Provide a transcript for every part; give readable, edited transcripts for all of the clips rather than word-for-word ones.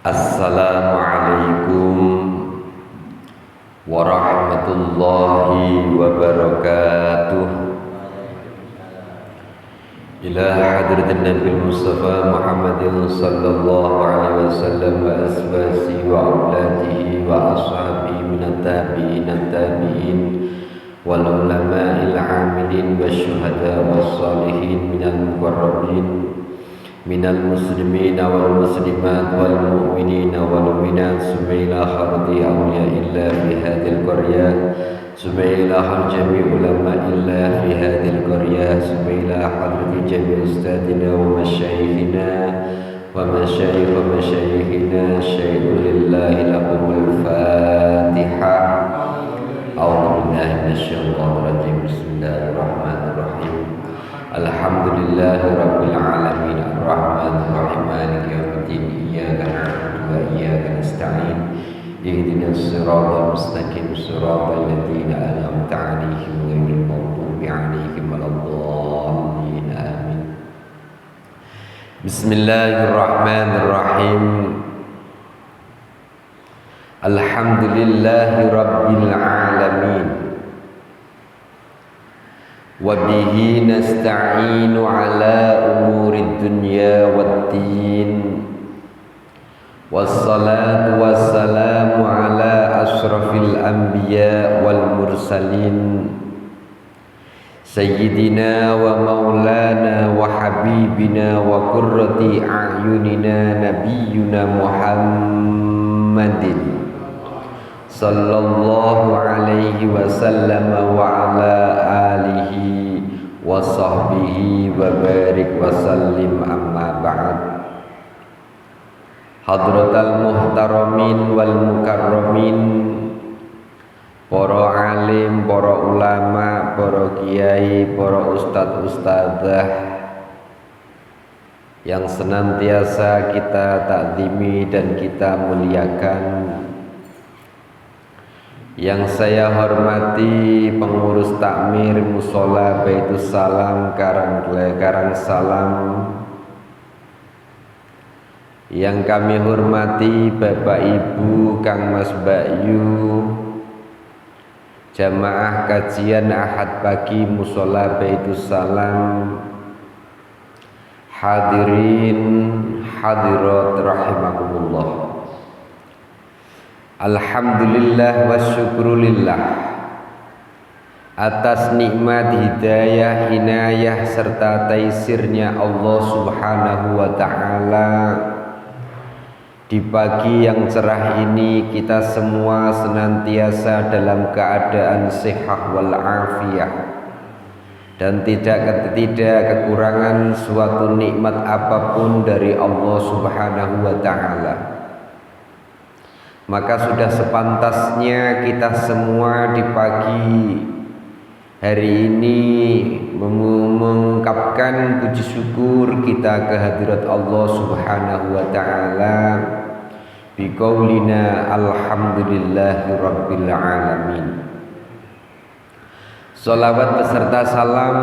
Assalamualaikum warahmatullahi wabarakatuh. Ila hadratin Nabi Mustafa Muhammadin sallallahu alaihi wasallam wa asbasi wa auladihi wa ashabihi minat tabi'in wal ulama'il amilin wa syuhada wa salihin minal muqarrabin minal muslimina wal muslimat wal mu'minina wal mu'minat sumaila khardi awliya illa fi hadhil qaryah sumaila hal jami' ulama illa fi hadhil qaryah sumaila hadrati jami' ustadina wa masyayikhina wa masyayikh wa masyayikhina syai'un lillahi lakumul fatihah. A'udzu billahi minasyaitonir rajim. Bismillahirrahmanirrahim. Alhamdulillahi rabbil alamin arrahmanir rahim maliki yaumiddin iyyaka na'budu wa iyyaka nasta'in ihdinas siratal mustaqim siratal ladzina an'amta 'alaihim ghairil maghdubi 'alaihim waladdallin amin. Bismillahirrahmanirrahim. Alhamdulillahi rabbil alamin wa bihi nasta'inu ala umurid dunya waddin wassalatu wassalamu ala ashrafil anbiya wal mursalin sayyidina wa maulana wa habibina wa qurrati a'yunina nabiyyuna Muhammadin sallallahu alaihi wasallam wa ala alihi wa sahbihi wa barik wa sallim amma ba'd. Hadratal muhtaramin wal mukarramin, para alim, para ulama, para kiai, para ustadz-ustadzah yang senantiasa kita takzimi dan kita muliakan, yang saya hormati pengurus takmir Musola Baitus Salam Karangsalam, yang kami hormati Bapak Ibu Kang Mas Bakyu, jamaah kajian Ahad pagi Musola Baitus Salam, hadirin hadirat rahimakumullah. Alhamdulillah wa syukrulillah atas nikmat hidayah, inayah serta taisirnya Allah subhanahu wa ta'ala. Di pagi yang cerah ini kita semua senantiasa dalam keadaan sehat wal afiyah dan tidak kekurangan suatu nikmat apapun dari Allah subhanahu wa ta'ala. Maka sudah sepantasnya kita semua di pagi hari ini mengungkapkan puji syukur kita kehadirat Allah subhanahu wa ta'ala biqaulina alhamdulillahi rabbil alamin. Salawat beserta salam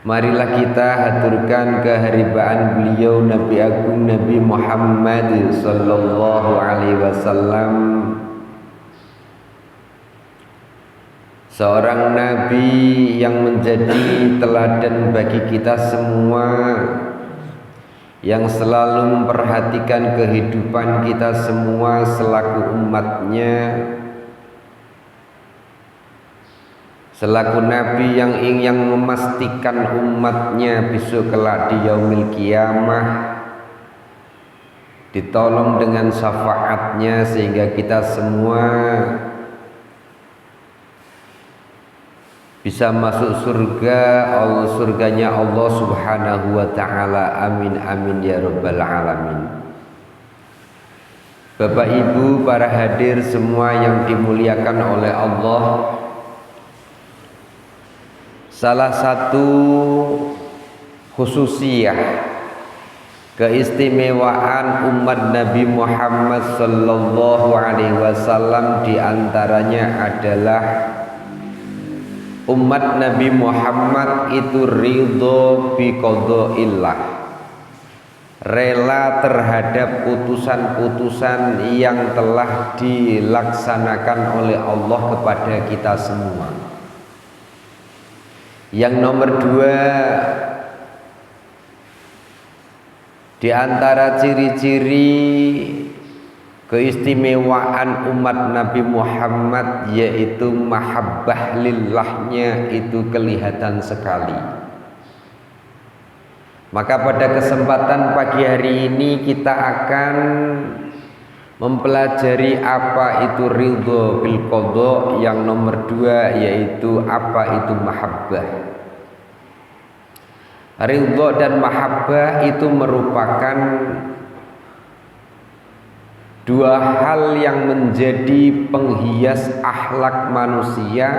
marilah kita haturkan keharibaan beliau Nabi Agung Nabi Muhammad sallallahu alaihi wasallam, seorang nabi yang menjadi teladan bagi kita semua, yang selalu memperhatikan kehidupan kita semua selaku umatnya, selaku nabi yang memastikan umatnya besok kelak di yaumil kiamah ditolong dengan syafaatnya sehingga kita semua bisa masuk surganya Allah subhanahu wa ta'ala. Amin amin ya rabbal alamin. Bapak Ibu para hadir semua yang dimuliakan oleh Allah, salah satu khususiyah keistimewaan umat Nabi Muhammad sallallahu alaihi wasallam diantaranya adalah umat Nabi Muhammad itu ridho bi qadaillah, rela terhadap putusan-putusan yang telah dilaksanakan oleh Allah kepada kita semua. Yang nomor dua, di antara ciri-ciri keistimewaan umat Nabi Muhammad yaitu mahabbah lillahnya itu kelihatan sekali. Maka pada kesempatan pagi hari ini kita akan mempelajari apa itu ridho bil qadha. Yang nomor dua yaitu apa itu mahabbah. Ridho dan mahabbah itu merupakan dua hal yang menjadi penghias akhlak manusia,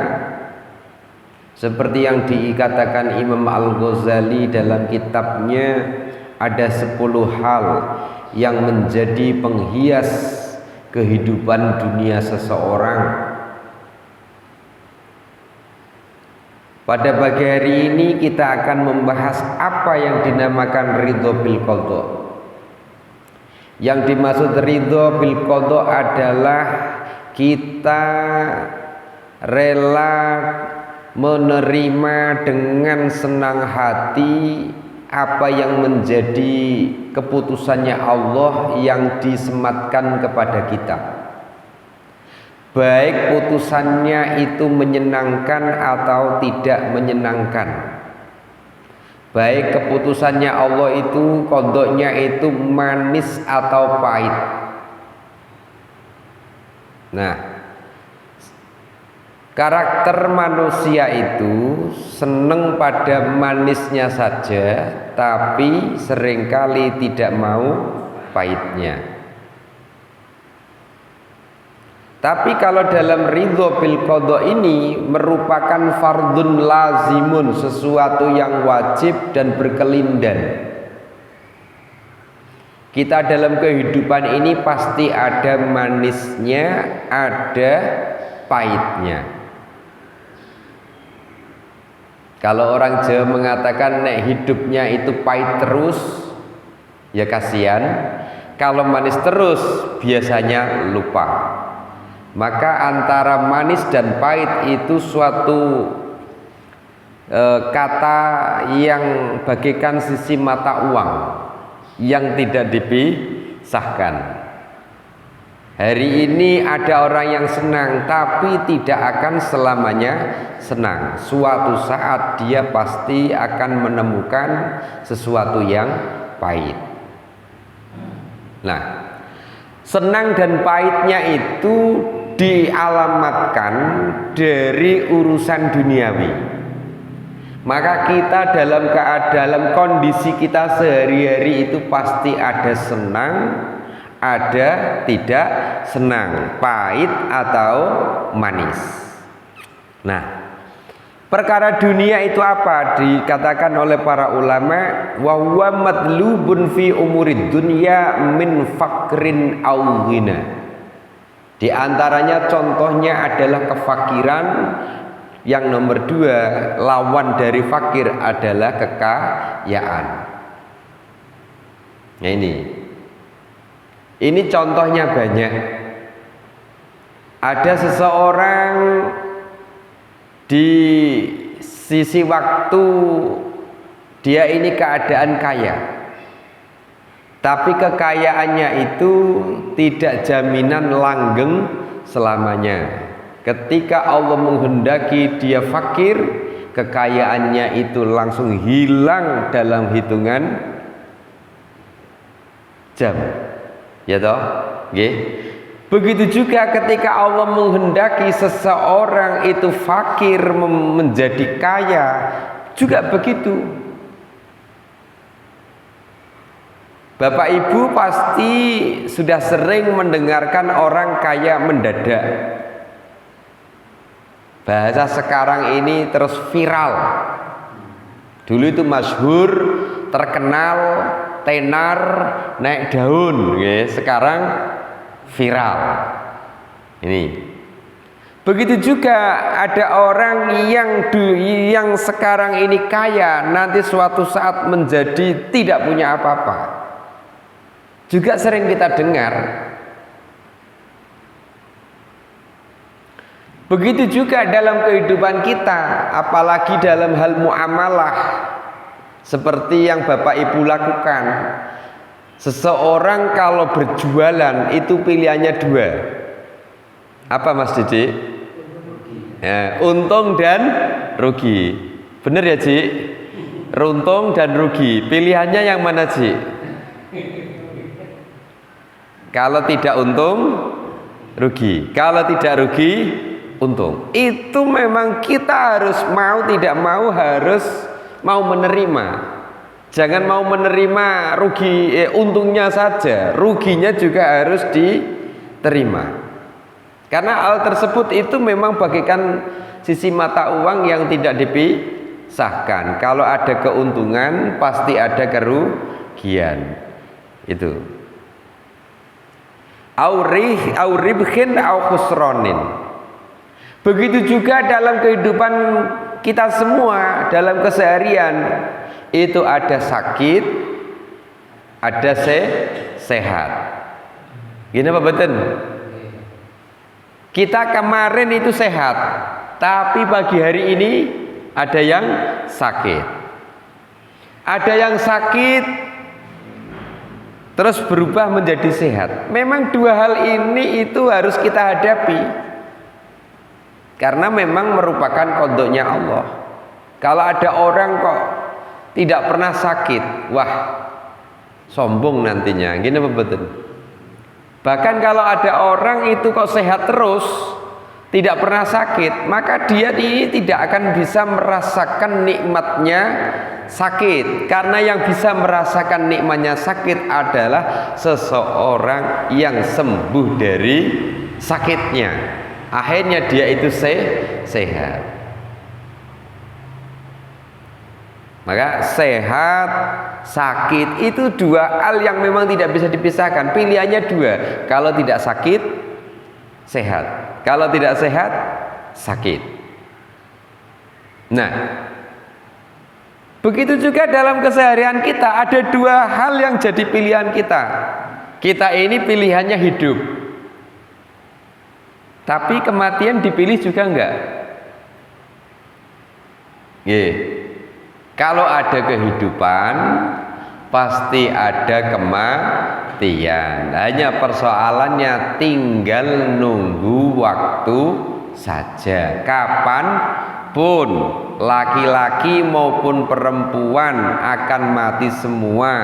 seperti yang dikatakan Imam Al-Ghazali dalam kitabnya, ada 10 hal yang menjadi penghias kehidupan dunia seseorang. Pada pagi hari ini kita akan membahas apa yang dinamakan ridho bil qadha. Yang dimaksud ridho bil qadha adalah kita rela menerima dengan senang hati apa yang menjadi keputusannya Allah yang disematkan kepada kita, baik putusannya itu menyenangkan atau tidak menyenangkan, baik keputusannya Allah itu qadha-nya itu manis atau pahit. Nah, karakter manusia itu seneng pada manisnya saja, tapi seringkali tidak mau pahitnya. Tapi kalau dalam ridho bil qadha ini merupakan fardun lazimun, sesuatu yang wajib dan berkelindan. Kita dalam kehidupan ini pasti ada manisnya, ada pahitnya. Kalau orang Jawa mengatakan nek hidupnya itu pahit terus, ya kasihan. Kalau manis terus, biasanya lupa. Maka antara manis dan pahit itu suatu kata yang bagaikan sisi mata uang yang tidak dipisahkan. Hari ini ada orang yang senang, tapi tidak akan selamanya senang. Suatu saat dia pasti akan menemukan sesuatu yang pahit. Nah, senang dan pahitnya itu dialamatkan dari urusan duniawi. Maka kita dalam kondisi kita sehari-hari itu pasti ada senang, ada tidak senang, pahit atau manis. Nah, perkara dunia itu apa? Dikatakan oleh para ulama, wa huwa madlubun fi umurid dunya min fakrin aw ghina. Di antaranya contohnya adalah kefakiran. Yang nomor dua, lawan dari fakir adalah kekayaan. Nah, ini contohnya banyak. Ada seseorang di sisi waktu dia ini keadaan kaya, tapi kekayaannya itu tidak jaminan langgeng selamanya. Ketika Allah menghendaki dia fakir, kekayaannya itu langsung hilang dalam hitungan jam. Ya toh? Nggih. Begitu juga ketika Allah menghendaki seseorang itu fakir menjadi kaya, juga begitu. Bapak Ibu pasti sudah sering mendengarkan orang kaya mendadak. Bahasa sekarang ini terus viral. Dulu itu masyhur, terkenal, tenar, naik daun, ya. Sekarang viral. Ini. Begitu juga ada orang yang sekarang ini kaya, nanti suatu saat menjadi tidak punya apa-apa. juga sering kita dengar. Begitu juga dalam kehidupan kita, apalagi dalam hal muamalah, seperti yang Bapak Ibu lakukan. Seseorang kalau berjualan itu pilihannya dua. Apa Mas Didi? Ya, untung dan rugi. Bener ya Ci? Untung dan rugi. Pilihannya yang mana Ci? Kalau tidak untung, rugi. Kalau tidak rugi, untung. Itu memang kita harus mau tidak mau harus mau menerima. Jangan mau menerima rugi, untungnya saja, ruginya juga harus diterima. Karena hal tersebut itu memang bagaikan sisi mata uang yang tidak dipisahkan. Kalau ada keuntungan pasti ada kerugian. Itu. Auribhin au khusronin. Begitu juga dalam kehidupan kita semua, dalam keseharian itu ada sakit, ada sehat. Gini apa betul? Kita kemarin itu sehat, tapi pagi hari ini ada yang sakit. Ada yang sakit terus berubah menjadi sehat. Memang dua hal ini itu harus kita hadapi. Karena memang merupakan qadanya Allah. Kalau ada orang kok tidak pernah sakit, wah sombong nantinya. Gini apa betul? Bahkan kalau ada orang itu kok sehat terus, tidak pernah sakit, maka dia ini tidak akan bisa merasakan nikmatnya sakit. Karena yang bisa merasakan nikmatnya sakit adalah seseorang yang sembuh dari sakitnya. Akhirnya dia itu sehat. Maka sehat, sakit itu dua hal yang memang tidak bisa dipisahkan. Pilihannya dua. Kalau tidak sakit, sehat. Kalau tidak sehat, sakit. Nah, begitu juga dalam keseharian kita ada dua hal yang jadi pilihan kita. Kita ini pilihannya hidup, tapi kematian dipilih juga enggak? Kalau ada kehidupan, pasti ada kematian. Hanya persoalannya tinggal nunggu waktu saja. Kapan pun laki-laki maupun perempuan akan mati semua.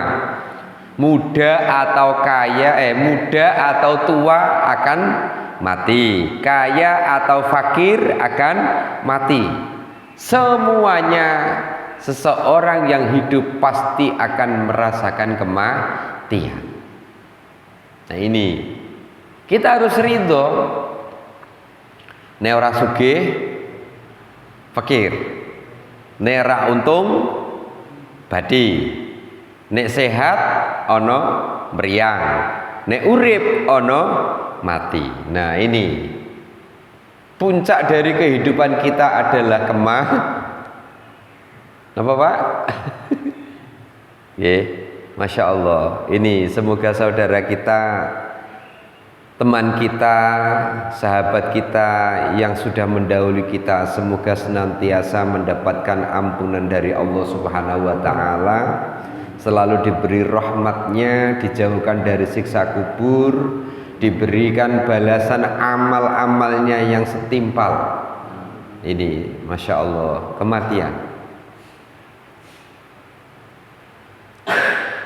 Muda atau kaya, muda atau tua akan mati. Kaya atau fakir akan mati. Semuanya. Seseorang yang hidup pasti akan merasakan kematian. Nah ini kita harus ridho. Nek ora sugih fakir, nek ora untung badi, nek sehat ono meriang, nek urip ono mati. Nah ini puncak dari kehidupan kita adalah apa Pak? Masya Allah. Ini semoga saudara kita, teman kita, sahabat kita yang sudah mendahului kita, semoga senantiasa mendapatkan ampunan dari Allah Subhanahu wa Ta'ala, selalu diberi rahmatnya, dijauhkan dari siksa kubur, diberikan balasan amal-amalnya yang setimpal. Ini Masya Allah, kematian.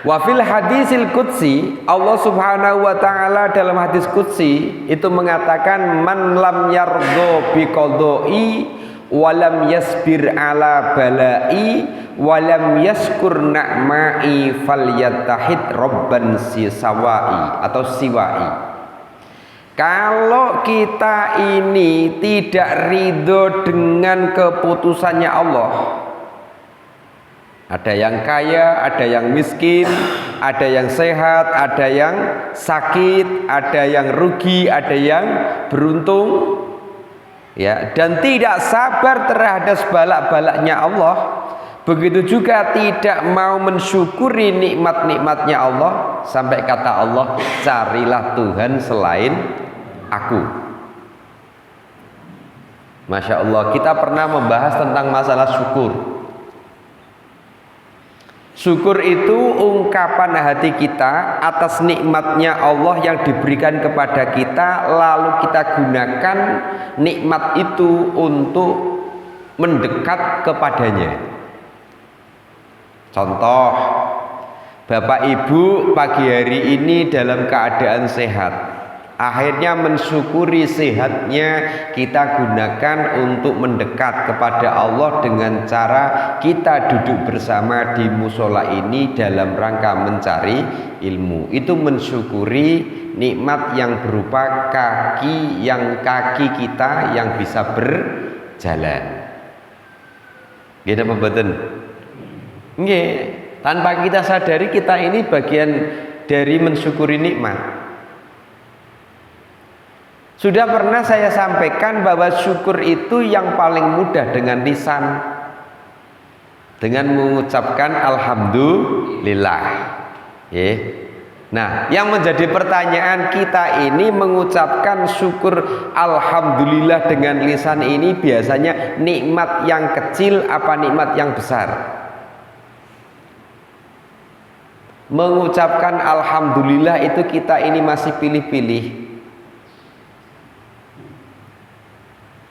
Wa fil hadisil qudsi, Allah Subhanahu wa Ta'ala dalam hadis qudsi itu mengatakan, man lam yardho bi qadai wa lam yasbir ala balai wa lam yaskur na'mai falyattahid rabban sawai atau siwai. Kalau kita ini tidak ridho dengan keputusannya Allah, ada yang kaya, ada yang miskin, ada yang sehat, ada yang sakit, ada yang rugi, ada yang beruntung, ya, dan tidak sabar terhadap balak-balaknya Allah, Begitu juga tidak mau mensyukuri nikmat-nikmatnya Allah, sampai kata Allah, carilah Tuhan selain aku. Masya Allah, kita pernah membahas tentang masalah syukur. Syukur itu ungkapan hati kita atas nikmatnya Allah yang diberikan kepada kita, lalu kita gunakan nikmat itu untuk mendekat kepadanya. Contoh, Bapak Ibu pagi hari ini dalam keadaan sehat, akhirnya mensyukuri sehatnya kita gunakan untuk mendekat kepada Allah dengan cara kita duduk bersama di musola ini dalam rangka mencari ilmu. Itu mensyukuri nikmat yang berupa kaki kita yang bisa berjalan. Gitu apa betul? Nggih, tanpa kita sadari kita ini bagian dari mensyukuri nikmat. Sudah pernah saya sampaikan bahwa syukur itu yang paling mudah dengan lisan, dengan mengucapkan alhamdulillah. Nah, yang menjadi pertanyaan kita ini, mengucapkan syukur alhamdulillah dengan lisan ini biasanya nikmat yang kecil apa nikmat yang besar? Mengucapkan alhamdulillah itu kita ini masih pilih-pilih.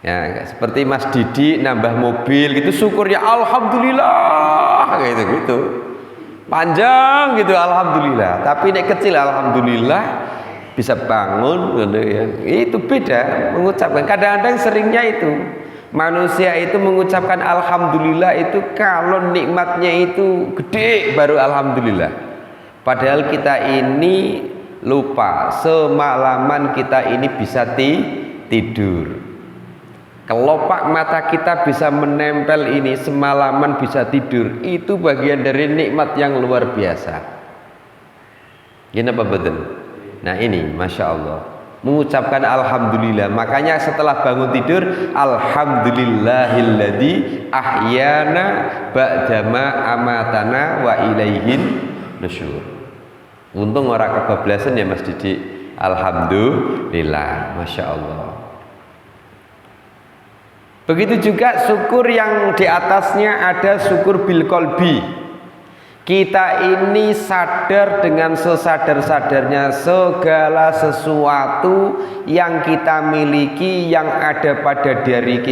Ya, seperti Mas Didi nambah mobil gitu, syukurnya alhamdulillah gitu. Panjang gitu alhamdulillah. Tapi ini kecil alhamdulillah bisa bangun gitu ya. Itu beda mengucapkan. Kadang-kadang seringnya itu manusia itu mengucapkan alhamdulillah itu kalau nikmatnya itu gede baru alhamdulillah. Padahal kita ini lupa, semalaman kita ini bisa tidur. Kelopak mata kita bisa menempel ini, semalaman bisa tidur. Itu bagian dari nikmat yang luar biasa. Gini apa betul? Nah ini Masya Allah, mengucapkan alhamdulillah. Makanya setelah bangun tidur, alhamdulillahilladzi ahyana ba'dama amatana wa ilaihin nusyur. Untung orang kebablasan ya Mas Didi. Alhamdulillah, Masya Allah. Begitu juga syukur yang di atasnya ada syukur bil qalbi. Kita ini sadar dengan sesadar-sadarnya segala sesuatu yang kita miliki, yang ada pada diri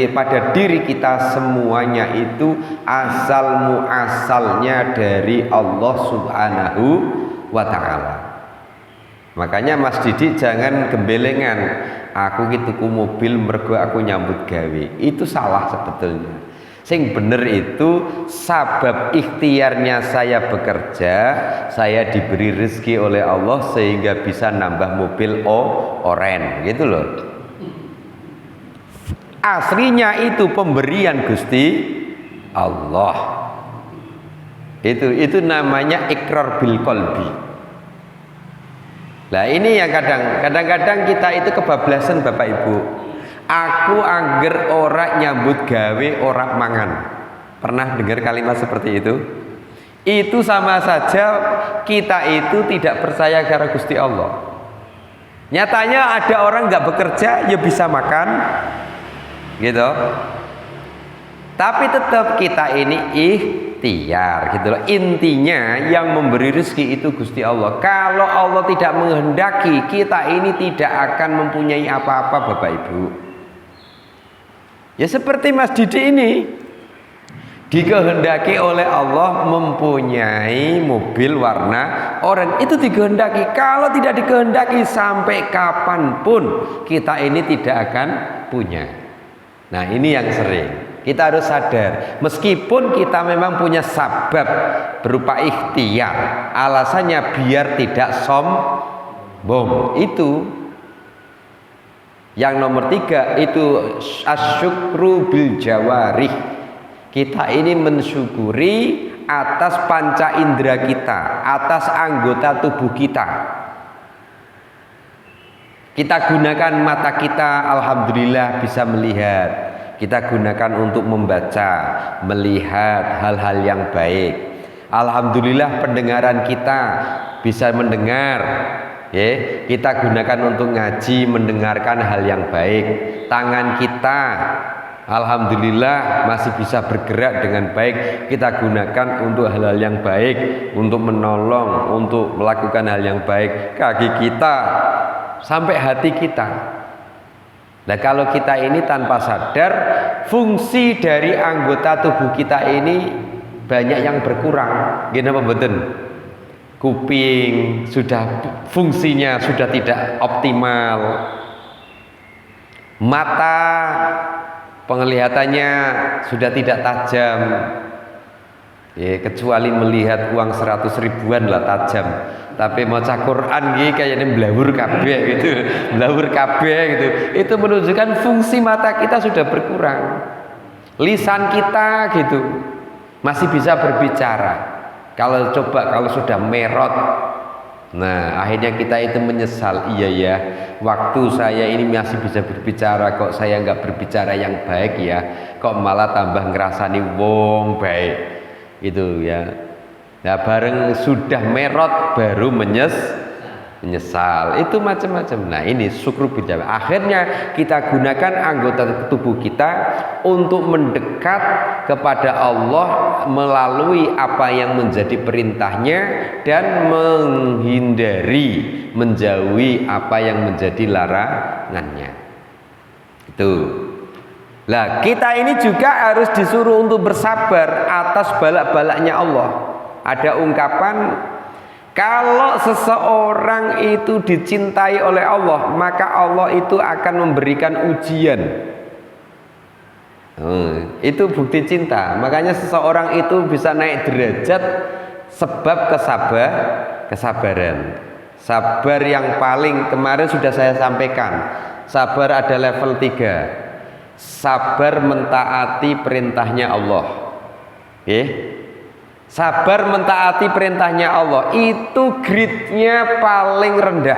kita semuanya itu asal muasalnya dari Allah Subhanahu wa ta'ala. Makanya Mas Didi jangan gembelengan, aku tuku mobil mergo aku nyambut gawe. Itu salah sebetulnya. Sing bener itu sabab ikhtiarnya saya bekerja, saya diberi rezeki oleh Allah sehingga bisa nambah mobil oren gitu loh. Aslinya itu pemberian Gusti Allah. Itu namanya ikrar bil qalbi. Lah ini yang kadang-kadang kita itu kebablasan Bapak Ibu. Aku angger ora nyambut gawe ora mangan. Pernah dengar kalimat seperti itu? Itu sama saja kita itu tidak percaya kepada Gusti Allah. Nyatanya ada orang nggak bekerja ya bisa makan, gitu. Tapi tetap kita ini ikhtiar gitu loh. Intinya yang memberi rezeki itu Gusti Allah. Kalau Allah tidak menghendaki, kita ini tidak akan mempunyai apa-apa Bapak Ibu. Ya seperti Mas Didi ini, dikehendaki oleh Allah mempunyai mobil warna oranye, itu dikehendaki. Kalau tidak dikehendaki sampai kapanpun kita ini tidak akan punya. Nah ini yang sering kita harus sadar, meskipun kita memang punya sabab berupa ikhtiar, alasannya biar tidak sombong. Itu yang nomor 3, itu asyukru bil jawarih. Kita ini mensyukuri atas panca indera kita, atas anggota tubuh kita. Kita gunakan mata kita, alhamdulillah bisa melihat. kita gunakan untuk membaca, melihat hal-hal yang baik. Alhamdulillah pendengaran kita bisa mendengar, ya, kita gunakan untuk ngaji, mendengarkan hal yang baik. Tangan kita alhamdulillah masih bisa bergerak dengan baik, kita gunakan untuk hal-hal yang baik, untuk menolong, untuk melakukan hal yang baik. Kaki kita sampai hati kita. Nah, kalau kita ini tanpa sadar, fungsi dari anggota tubuh kita ini banyak yang berkurang. Gini apa betul? Kuping sudah fungsinya sudah tidak optimal. Mata penglihatannya sudah tidak tajam. Ya, kecuali melihat uang 100 ribuan lah tajam. Tapi maca Quran iki kayaknya blawur kabeh gitu. Blawur kabeh gitu. Itu menunjukkan fungsi mata kita sudah berkurang. Lisan kita gitu masih bisa berbicara. Kalau sudah merot, nah akhirnya kita itu menyesal. Iya ya, waktu saya ini masih bisa berbicara, kok saya nggak berbicara yang baik ya, kok malah tambah ngerasani wong baik itu ya. Nah bareng sudah merot baru menyesal, itu macam-macam. Nah ini syukur bidah. Akhirnya kita gunakan anggota tubuh kita untuk mendekat kepada Allah melalui apa yang menjadi perintahnya dan menjauhi apa yang menjadi larangannya. Itu. Lah kita ini juga harus disuruh untuk bersabar atas balak-balaknya Allah. Ada ungkapan, kalau seseorang itu dicintai oleh Allah, maka Allah itu akan memberikan ujian. Itu bukti cinta. Makanya seseorang itu bisa naik derajat sebab kesabaran. Sabar yang paling kemarin sudah saya sampaikan. Sabar ada level 3. Sabar mentaati perintahnya Allah. Sabar mentaati perintahnya Allah itu grade-nya paling rendah.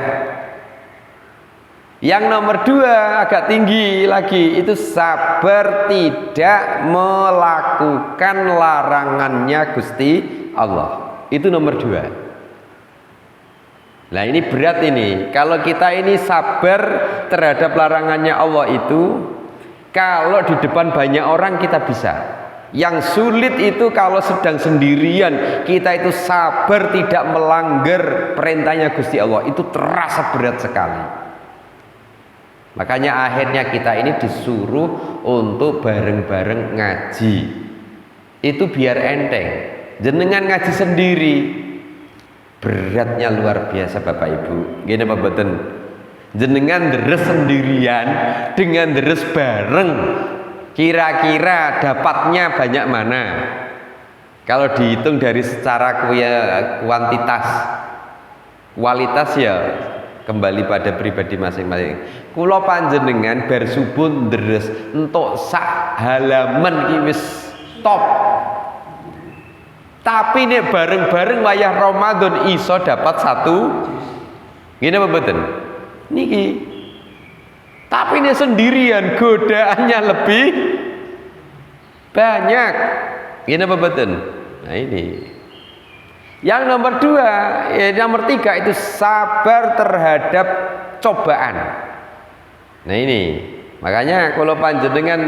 Yang nomor 2 agak tinggi lagi, itu sabar tidak melakukan larangannya Gusti Allah. Itu nomor 2. Nah ini berat ini. Kalau kita ini sabar terhadap larangannya Allah itu, kalau di depan banyak orang kita bisa. Yang sulit itu kalau sedang sendirian, kita itu sabar tidak melanggar perintahnya Gusti Allah, itu terasa berat sekali. Makanya akhirnya kita ini disuruh untuk bareng-bareng ngaji. Itu biar enteng. Jenengan ngaji sendiri beratnya luar biasa Bapak Ibu. Gini Pak Boten. Jenengan deres sendirian dengan deres bareng, kira-kira dapatnya banyak mana? Kalau dihitung dari secara kuantitas, kualitas ya kembali pada pribadi masing-masing. Kula panjenengan bar subuh deres entuk sak halaman ki wis top. Tapi nek bareng-bareng wayah Ramadan iso dapat 1. Ngene apa mboten? Niki. Tapi ini sendirian godaannya lebih banyak. Ini apa betul? Nah ini. Yang nomor 2, nomor 3 itu sabar terhadap cobaan. Nah ini. Makanya kalau panjenengan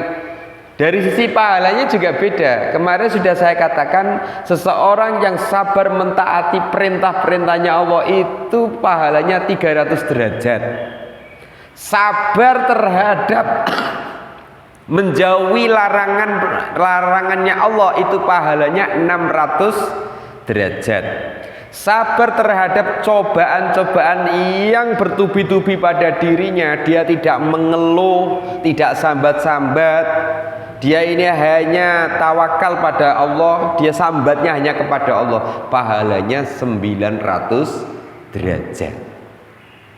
dari sisi pahalanya juga beda. Kemarin sudah saya katakan, seseorang yang sabar mentaati perintah-perintahnya Allah itu pahalanya 300 derajat. Sabar terhadap menjauhi larangannya Allah itu pahalanya 600 derajat. Sabar terhadap cobaan-cobaan yang bertubi-tubi pada dirinya, dia tidak mengeluh, tidak sambat-sambat. Dia ini hanya tawakal pada Allah, dia sambatnya hanya kepada Allah, pahalanya 900 derajat.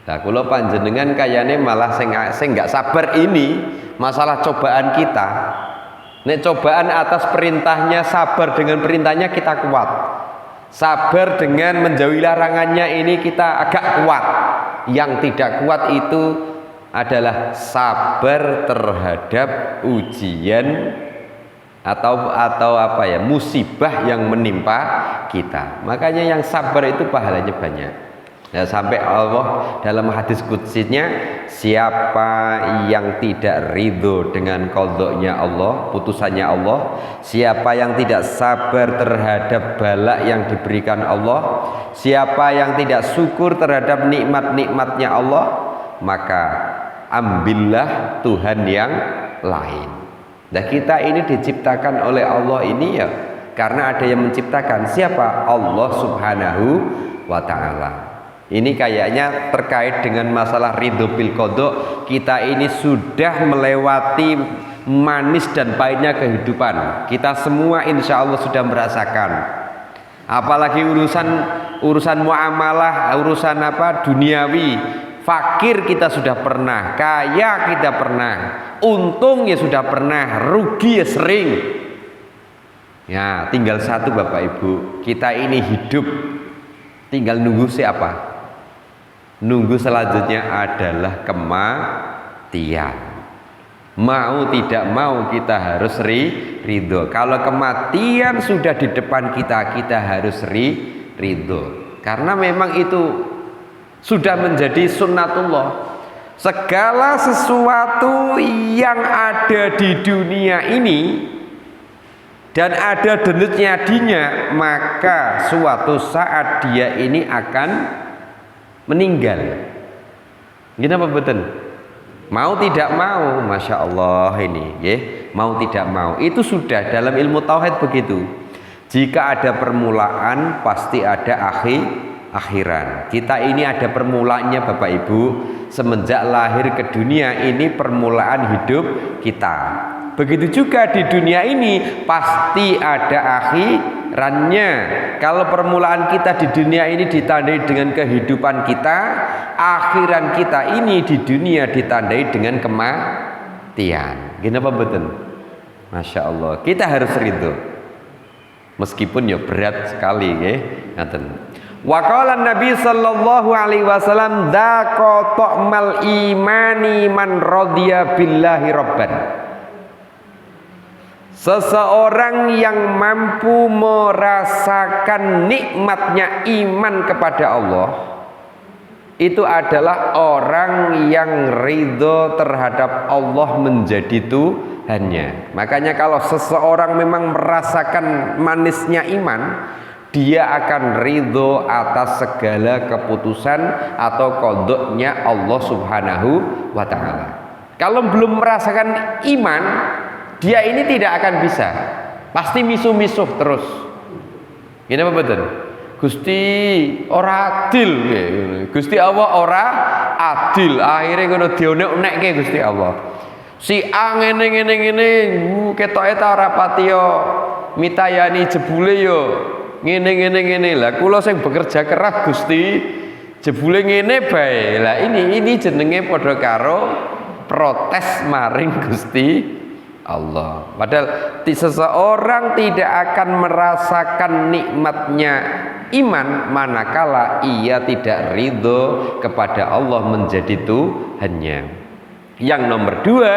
Nah, kalau panjenengan kayaknya malah sing nggak sabar ini masalah cobaan kita. Nek cobaan atas perintahnya, sabar dengan perintahnya kita kuat. Sabar dengan menjauhi larangannya ini kita agak kuat. Yang tidak kuat itu adalah sabar terhadap ujian atau apa ya, musibah yang menimpa kita. Makanya yang sabar itu pahalanya banyak. Ya, sampai Allah dalam hadis qudsinya, siapa yang tidak ridho dengan qadha-nya Allah, putusannya Allah, siapa yang tidak sabar terhadap bala yang diberikan Allah, siapa yang tidak syukur terhadap nikmat-nikmatnya Allah, maka ambillah Tuhan yang lain. Nah, kita ini diciptakan oleh Allah ini ya karena ada yang menciptakan. Siapa? Allah Subhanahu wa ta'ala. Ini kayaknya terkait dengan masalah ridho bil qadha. Kita ini sudah melewati manis dan pahitnya kehidupan. Kita semua insya Allah sudah merasakan. Apalagi urusan muamalah, urusan apa duniawi. Fakir kita sudah pernah, kaya kita pernah, untung ya sudah pernah, rugi ya sering. Ya, tinggal satu Bapak Ibu, kita ini hidup, tinggal nunggu siapa? Nunggu selanjutnya adalah kematian. Mau tidak mau kita harus ridho. Kalau kematian sudah di depan kita, kita harus ridho. Karena memang itu sudah menjadi sunnatullah. Segala sesuatu yang ada di dunia ini dan ada denutnya dinya, maka suatu saat dia ini akan meninggal. Gini apa betul? Mau tidak mau, masya Allah ini, ya. Mau tidak mau, itu sudah dalam ilmu tauhid begitu. Jika ada permulaan, pasti ada akhiran. Kita ini ada permulaannya Bapak Ibu. Semenjak lahir ke dunia ini permulaan hidup kita. Begitu juga di dunia ini pasti ada akhirannya. Kalau permulaan kita di dunia ini ditandai dengan kehidupan kita, akhiran kita ini di dunia ditandai dengan kematian. Kenapa betul? Masya Allah. Kita harus ridho. Meskipun ya berat sekali, ya. Ngaten. Wa qala Nabi sallallahu alaihi wasallam dzaqa ta'mal imani man radiya billahi rabban. Seseorang yang mampu merasakan nikmatnya iman kepada Allah itu adalah orang yang ridho terhadap Allah menjadi Tuhannya. Makanya kalau seseorang memang merasakan manisnya iman, dia akan ridho atas segala keputusan atau qadha-nya Allah Subhanahu wa ta'ala. Kalau belum merasakan iman, dia ini tidak akan bisa. Pasti misuh-misuh terus. Ini apa betul? Gusti ora adil, Gusti Allah ora adil. Akhirnya ngono dionek-onekke Gusti Allah. Si A ngene ketoke ta ora patiya mitayani jebule yo ngene lah, kula sing bekerja keras Gusti jebule ngene bae. Lah ini jenenge padha karo protes maring Gusti Allah. Padahal seseorang tidak akan merasakan nikmatnya iman manakala ia tidak ridho kepada Allah menjadi Tuhannya. Yang nomor dua,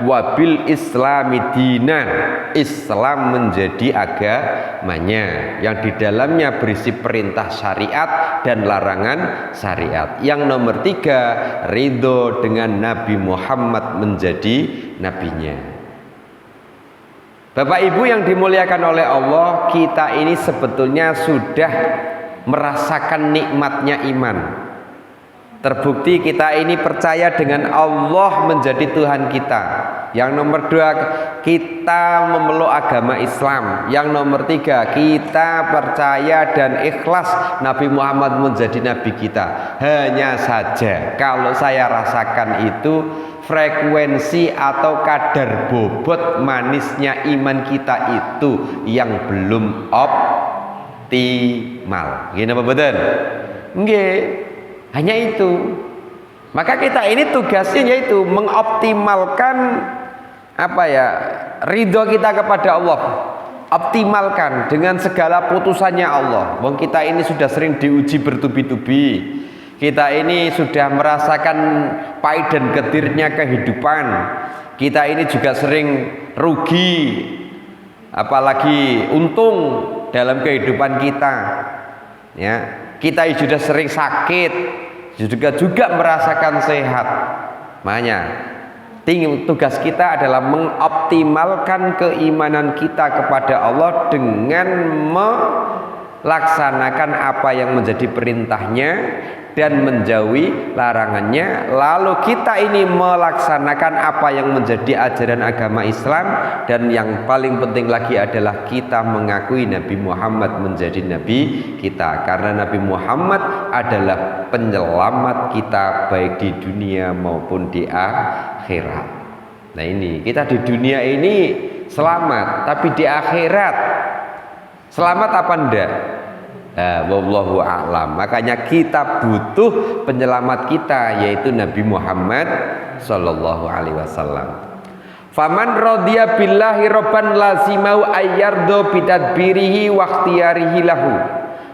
wabil islami dinan, Islam menjadi agamanya yang di dalamnya berisi perintah syariat dan larangan syariat. Yang nomor tiga, ridho dengan Nabi Muhammad menjadi nabinya. Bapak Ibu yang dimuliakan oleh Allah, kita ini sebetulnya sudah merasakan nikmatnya iman. Terbukti kita ini percaya dengan Allah menjadi Tuhan kita. Yang nomor dua, kita memeluk agama Islam. Yang nomor tiga, kita percaya dan ikhlas Nabi Muhammad menjadi Nabi kita. Hanya saja kalau saya rasakan itu frekuensi atau kadar bobot manisnya iman kita itu yang belum optimal. Gini apa betul? Nggih. Hanya itu. Maka kita ini tugasnya yaitu mengoptimalkan ridho kita kepada Allah. Optimalkan dengan segala putusannya Allah. Wong kita ini sudah sering diuji bertubi-tubi. Kita ini sudah merasakan pahit dan getirnya kehidupan. Kita ini juga sering rugi, apalagi untung dalam kehidupan kita. Ya, kita sudah sering sakit, juga merasakan sehat. Makanya tugas kita adalah mengoptimalkan keimanan kita kepada Allah dengan melaksanakan apa yang menjadi perintahnya dan menjauhi larangannya. Lalu kita ini melaksanakan apa yang menjadi ajaran agama Islam, dan yang paling penting lagi adalah kita mengakui Nabi Muhammad menjadi Nabi kita, karena Nabi Muhammad adalah penyelamat kita baik di dunia maupun di akhirat. Nah ini, kita di dunia ini selamat, tapi di akhirat selamat apa enggak? Wallahu a'lam. Makanya kita butuh penyelamat kita, yaitu Nabi Muhammad sallallahu alaihi wasallam. Faman radiya billahi rabban lazimau ayyardo bidadbirihi wa ikhtiyarihi lahu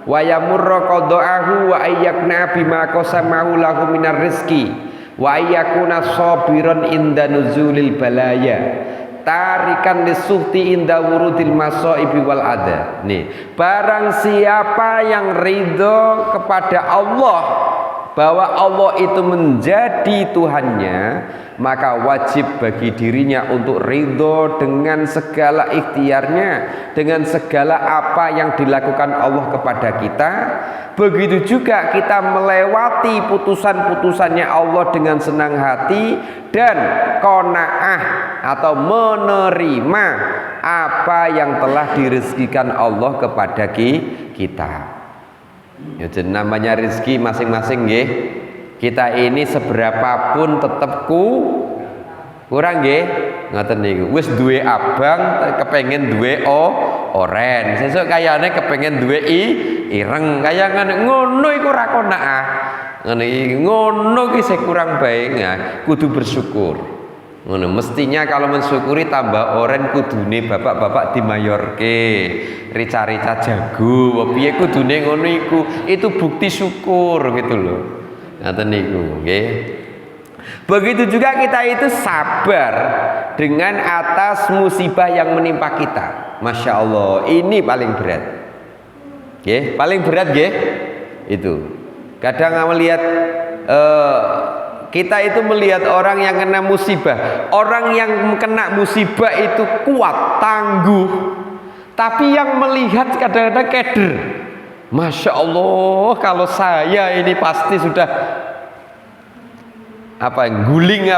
wa yamurra qada'ahu wa ayyakna bima qasamahu lahu minar rizqi wa ayyakuna sabiran inda nuzulil balaya tarikan lisuhti inda wurudil masaibi wal adha. Nih, barang siapa yang ridho kepada Allah, bahwa Allah itu menjadi Tuhannya, maka wajib bagi dirinya untuk ridho dengan segala ikhtiarnya, dengan segala apa yang dilakukan Allah kepada kita. Begitu juga kita melewati putusan-putusannya Allah dengan senang hati dan qanaah atau menerima apa yang telah direzekikan Allah kepada kita. Ya, namanya rezeki masing-masing nggih. Kita ini seberapapun tetep kurang nggih. Ngoten niku. Wis duwe abang kepengin duwe oren. Sesuk kayane kepengin duwe ireng. Kaya ngono iku ra qanaah. Ngono iki sing kurang baik. Nah, kudu bersyukur. Ngono, mestinya kalau mensyukuri tambah oren kudune bapak-bapak di Mayorke, rica-rica jago, piye kudune ngono iku. Itu bukti syukur gitu loh. Ngaten niku, nggih. Begitu juga kita itu sabar dengan atas musibah yang menimpa kita. Masya Allah, ini paling berat. Nggih, paling berat nggih. Itu. Kadang melihat kita itu melihat orang yang kena musibah, orang yang kena musibah itu kuat, tangguh, tapi yang melihat kadang-kadang keder. Masya Allah, kalau saya ini pasti sudah guling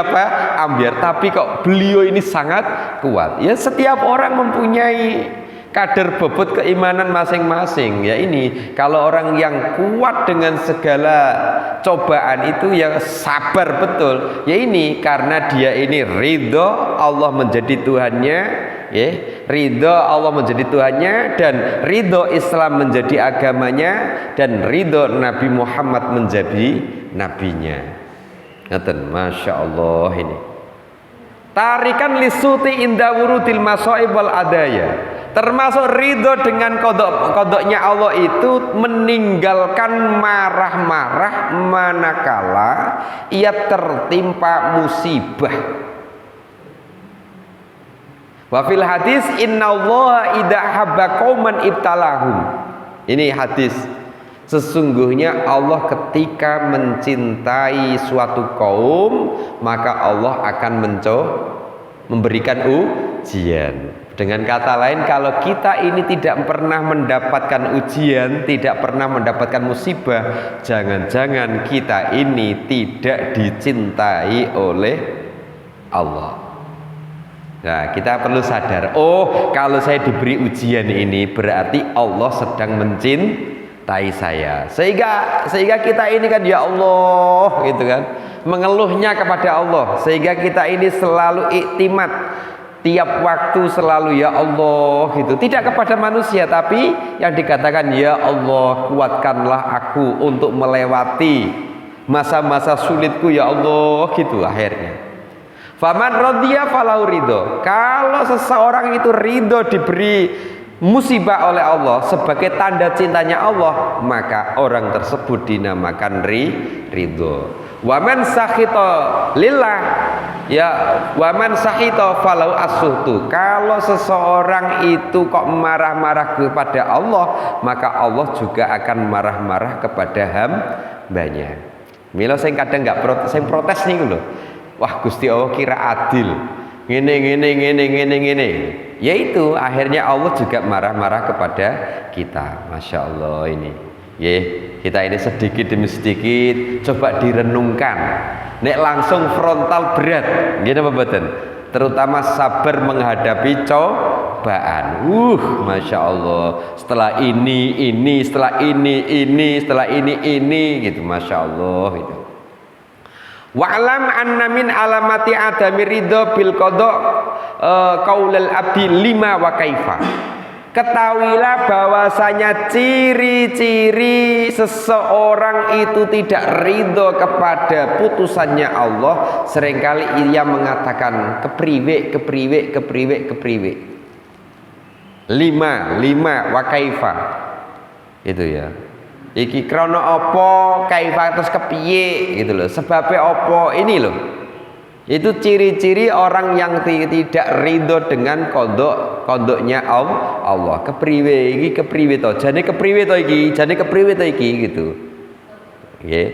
ambiar, tapi kok beliau ini sangat kuat. Ya, setiap orang mempunyai kadar bobot keimanan masing-masing. Ya ini, kalau orang yang kuat dengan segala cobaan itu ya sabar betul. Ya ini karena dia ini ridho Allah menjadi Tuhannya, ya, ridho Allah menjadi Tuhannya, dan ridho Islam menjadi agamanya, dan ridho Nabi Muhammad menjadi nabinya. Ngaten, Masya Allah ini. Tarikan lisuti inda wurudil masaib wal adaya. Termasuk ridho dengan kodoknya Allah itu meninggalkan marah-marah manakala ia tertimpa musibah. Wa fil hadis innallaha idza habba qauman ibtalahum. Ini hadis. Sesungguhnya Allah ketika mencintai suatu kaum, maka Allah akan memberikan ujian. Dengan kata lain, kalau kita ini tidak pernah mendapatkan ujian, tidak pernah mendapatkan musibah, jangan-jangan kita ini tidak dicintai oleh Allah. Nah, kita perlu sadar, oh, kalau saya diberi ujian ini berarti Allah sedang mencintai saya. Sehingga kita ini kan, ya Allah, gitu kan, mengeluhnya kepada Allah, sehingga kita ini selalu iktimat. Tiap waktu selalu ya Allah gitu. Tidak kepada manusia, tapi yang dikatakan ya Allah, kuatkanlah aku untuk melewati masa-masa sulitku ya Allah gitu akhirnya. Faman radiya falahu ridho. Kalau seseorang itu ridho diberi musibah oleh Allah sebagai tanda cintanya Allah, maka orang tersebut dinamakan ridho. Waman sakhita lillah, ya waman sakhita falau asuhtu. Kalau seseorang itu kok marah-marah kepada Allah, maka Allah juga akan marah-marah kepada hambanya. Mila sing kadang nggak protes, sing protes nih lho. Wah, Gusti Allah kira adil. Ngene. Yaitu akhirnya Allah juga marah-marah kepada kita. Masya Allah ini. Kita ini sedikit demi sedikit coba direnungkan. Nek langsung frontal berat, gitu apa betul? Terutama sabar menghadapi cobaan. Masya Allah. Setelah ini, setelah ini, setelah ini, gitu. Masya Allah itu. Wa'lam anna min alamati adami ridho bil qada qaulal abdi lima wa kaifa. Ketahuilah bahwasanya ciri-ciri seseorang itu tidak ridho kepada putusannya Allah, seringkali ia mengatakan kepriwe. Lima wa kaifa. Itu ya. Iki krono opo, kaifa terus kepiye gitu loh. Sebabnya opo ini loh. Itu ciri-ciri orang yang tidak ridho dengan kodoknya Allah. Kepriwe iki kepriwe to, jane kepriwe to iki gitu. Nggih.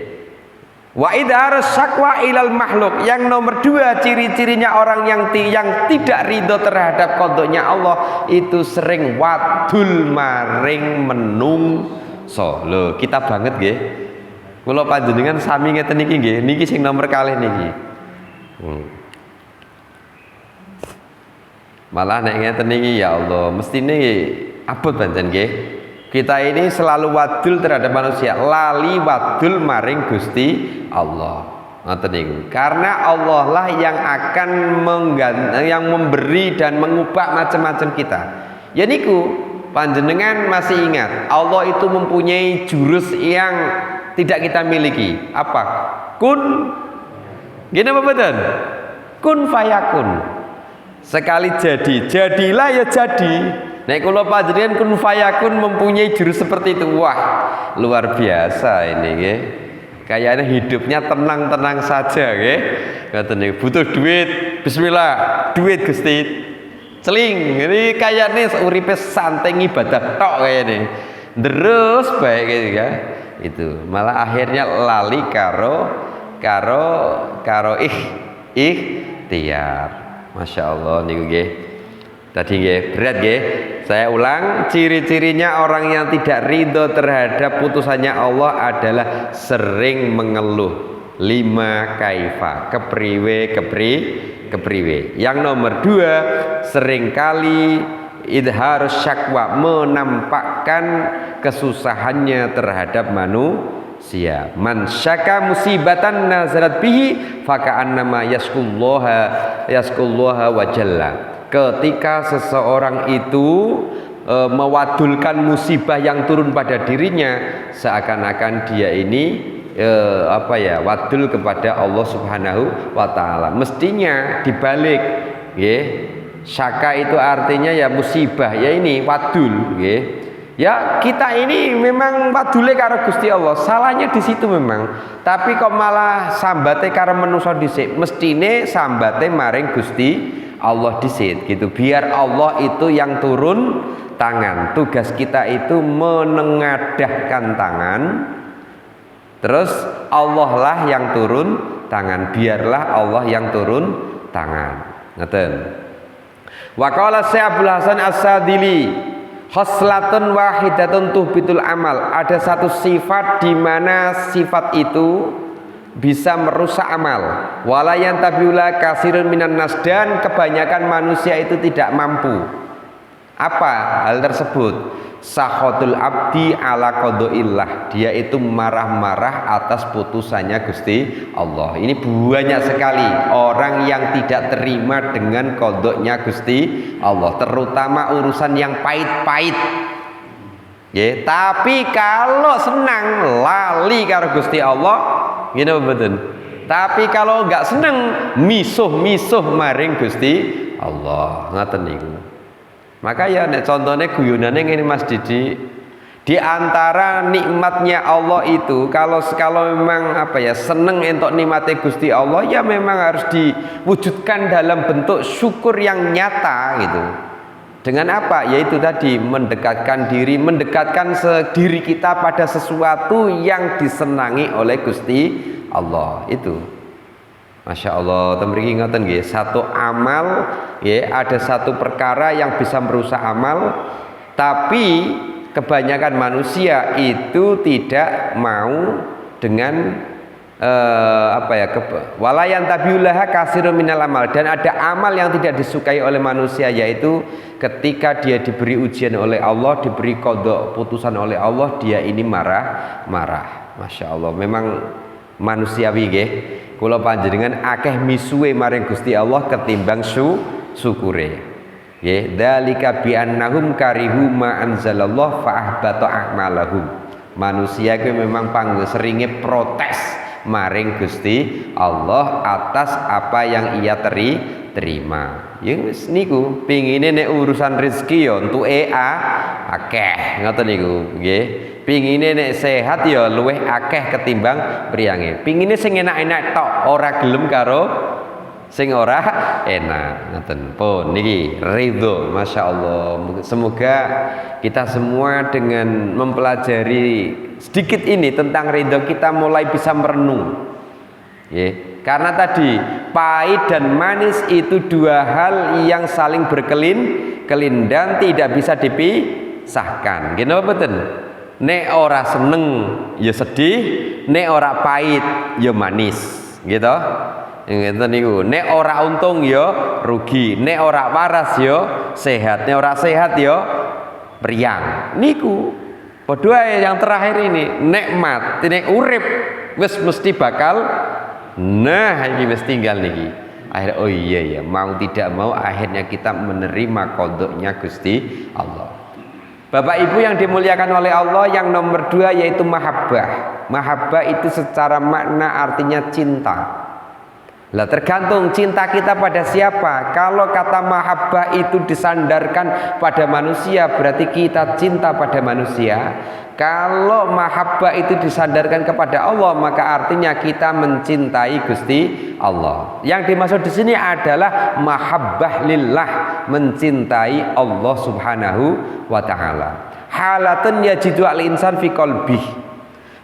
Wa idhar syakwa ilal makhluk. Yang nomor 2 ciri-cirinya orang yang tidak ridho terhadap kodoknya Allah itu sering wadul maring menungso. Lho, kita banget nggih. Kula panjenengan sami ngeten niki nggih. Niki sing nomor kalih niki. Malah nek ngeten niki ya Allah, mestine abot pancen nggih. Kita ini selalu wadul terhadap manusia, lali wadul maring Gusti Allah. Ngoten niku. Karena Allah lah yang akan yang memberi dan mengubah macam-macam kita. Ya niku, panjenengan masih ingat, Allah itu mempunyai jurus yang tidak kita miliki. Apa? Kun. Gini apa betul? Kun fayakun. Sekali jadi, jadilah ya jadi. Nek kula panjenengan kun fayakun mempunyai jurus seperti itu. Wah, luar biasa ini nggih. Kayaknya hidupnya tenang-tenang saja nggih. Ngoten niku, butuh duit, bismillah, duit Gusti. Celing. Ini kayaknya uripe santai ibadah tok kayaknya. Terus baik gitu ya. Itu malah akhirnya lali karo ikhtiar. Masya Allah niku nggih. Tadi nggih berat nggih. Saya ulang, ciri-cirinya orang yang tidak ridho terhadap putusannya Allah adalah sering mengeluh. Lima kaifa, kepriwe. Yang nomor 2, seringkali idhar syakwa, menampakkan kesusahannya terhadap manusia. Man syaka musibatan nazarat bihi faka'annama yaskullaha wa jalla. Ketika seseorang itu mewadulkan musibah yang turun pada dirinya, seakan-akan dia ini wadul kepada Allah Subhanahu wa taala. Mestinya dibalik nggih. Syaka itu artinya ya musibah, ya ini wadul nggih. Ya kita ini memang wadule karo Gusti Allah, salahnya di situ memang. Tapi kok malah sambate karo manusa dhisik. Mestine sambate maring Gusti Allah dhisik gitu. Biar Allah itu yang turun tangan. Tugas kita itu menengadahkan tangan. Terus Allah lah yang turun tangan. Biarlah Allah yang turun tangan. Ngeten. Wa qala Syaikhul Hasan As-Sadili, khoslatun wahidatun tuhbitul amal. Ada satu sifat di mana sifat itu bisa merusak amal. Wala yantabiula kasirun minan nas, dan kebanyakan manusia itu tidak mampu. Apa hal tersebut? Sakhatul abdi ala qadaillah. Dia itu marah-marah atas putusannya Gusti Allah. Ini banyak sekali orang yang tidak terima dengan qadanya Gusti Allah, terutama urusan yang pahit-pahit. Ya, tapi kalau senang lali karo Gusti Allah, gini betul. Tapi kalau enggak senang misuh maring Gusti Allah. Ngaten niku. Maka ya nek contohnya guyonane ngene Mas Didi, di antara nikmatnya Allah itu kalau memang apa ya seneng entuk nikmate Gusti Allah ya memang harus diwujudkan dalam bentuk syukur yang nyata gitu. Dengan apa? Yaitu tadi mendekatkan diri kita pada sesuatu yang disenangi oleh Gusti Allah itu. Masya Allah, temriki ngoten nggih, satu amal ya, ada satu perkara yang bisa merusak amal, tapi kebanyakan manusia itu tidak mau dengan walayan tabiulaha kasirun minal amal, dan ada amal yang tidak disukai oleh manusia, yaitu ketika dia diberi ujian oleh Allah, diberi qadha putusan oleh Allah, dia ini marah. Masya Allah, memang manusiawi nggih. Kula panjenengan akeh misuwe maring Gusti Allah ketimbang syukure. Nggih, dzalika bi annahum karihu ma anzalallah fa ahbata a'malahum. Manusia itu memang seringe protes maring Gusti Allah atas apa yang ia terima. Ya wis niku, pingine nek urusan rezeki ya entuke akeh, ngoten niku nggih. Pingine nek sehat ya luweh akeh ketimbang priyange. Pingine sing enak-enak tok, ora gelem karo sing ora enak. Ngoten pun niki ridho, Masya Allah. Semoga kita semua dengan mempelajari sedikit ini tentang ridho kita mulai bisa merenung. Karena tadi pahit dan manis itu dua hal yang saling berkelindan, tidak bisa dipisahkan. Gini apa betul? Nek ora seneng ya sedih, nek ora pahit ya manis, gitu. Ngeten niku. Nek ora untung ya rugi, nek ora waras ya sehat, nek ora sehat ya priang. Niku padha yang terakhir ini, nikmat, nek urip wis mesti bakal iki wis tinggal niki. Akhir oh iya ya, mau tidak mau akhirnya kita menerima qadha-nya Gusti Allah. Bapak Ibu yang dimuliakan oleh Allah, yang nomor 2 yaitu mahabbah. Mahabbah itu secara makna artinya cinta. Lah tergantung cinta kita pada siapa. Kalau kata mahabbah itu disandarkan pada manusia, berarti kita cinta pada manusia. Kalau mahabbah itu disandarkan kepada Allah, maka artinya kita mencintai Gusti Allah. Yang dimaksud di sini adalah mahabbah lillah, mencintai Allah Subhanahu wa taala. Halatun yajidu al-insan fi qalbih.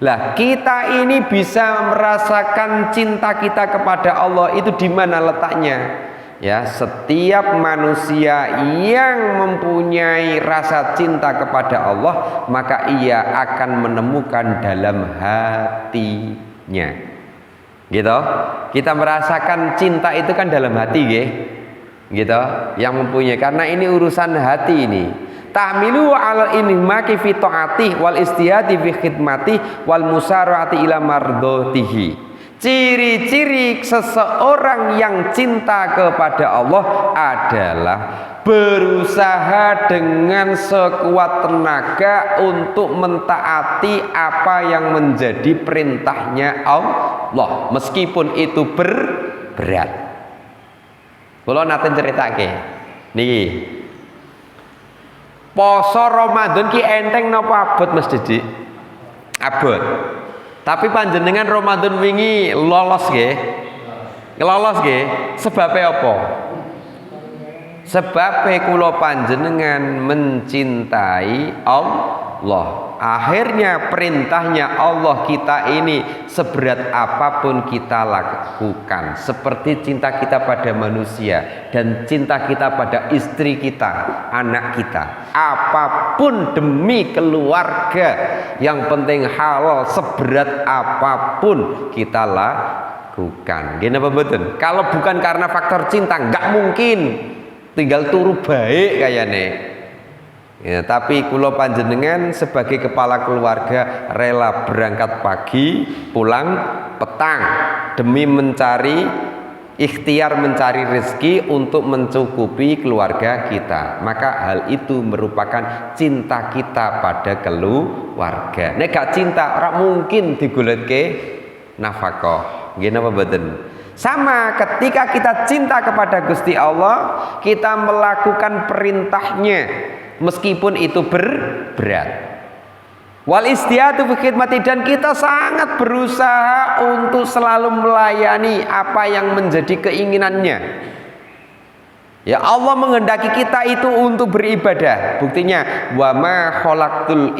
Lah kita ini bisa merasakan cinta kita kepada Allah itu di mana letaknya? Ya, setiap manusia yang mempunyai rasa cinta kepada Allah, maka ia akan menemukan dalam hatinya. Gitu. Kita merasakan cinta itu kan dalam hati, gitu. Yang mempunyai, karena ini urusan hati ini. Ta'milu ala inimaki fi ta'atih wal istihadi fi khidmatih wal musara'ati ila mardhatihi. Ciri-ciri seseorang yang cinta kepada Allah adalah berusaha dengan sekuat tenaga untuk mentaati apa yang menjadi perintahnya Allah, meskipun itu berat. Kula nate ceritake niki. Poso Ramadan ki enteng napa abot Mas Didi? Abot. Tapi panjenengan Ramadan wingi lolos nggih. Lolos nggih. Sebabe apa? Sebabe kula panjenengan mencintai Allah. Akhirnya perintahnya Allah kita ini seberat apapun kita lakukan, seperti cinta kita pada manusia dan cinta kita pada istri kita, anak kita, apapun demi keluarga, yang penting halal, seberat apapun kita lakukan. Gini apa betul? Kalau bukan karena faktor cinta nggak mungkin, tinggal turu baik kayaknya. Ya, tapi kula panjenengan sebagai kepala keluarga rela berangkat pagi, pulang petang demi ikhtiar mencari rezeki untuk mencukupi keluarga kita. Maka hal itu merupakan cinta kita pada keluarga. Nek gak cinta ora mungkin digoleke nafkah. Nggih napa mboten? Sama ketika kita cinta kepada Gusti Allah, kita melakukan perintahnya meskipun itu berat. Wal istihadu fi khidmati, dan kita sangat berusaha untuk selalu melayani apa yang menjadi keinginannya. Ya, Allah menghendaki kita itu untuk beribadah. Buktinya wa ma khalaqtul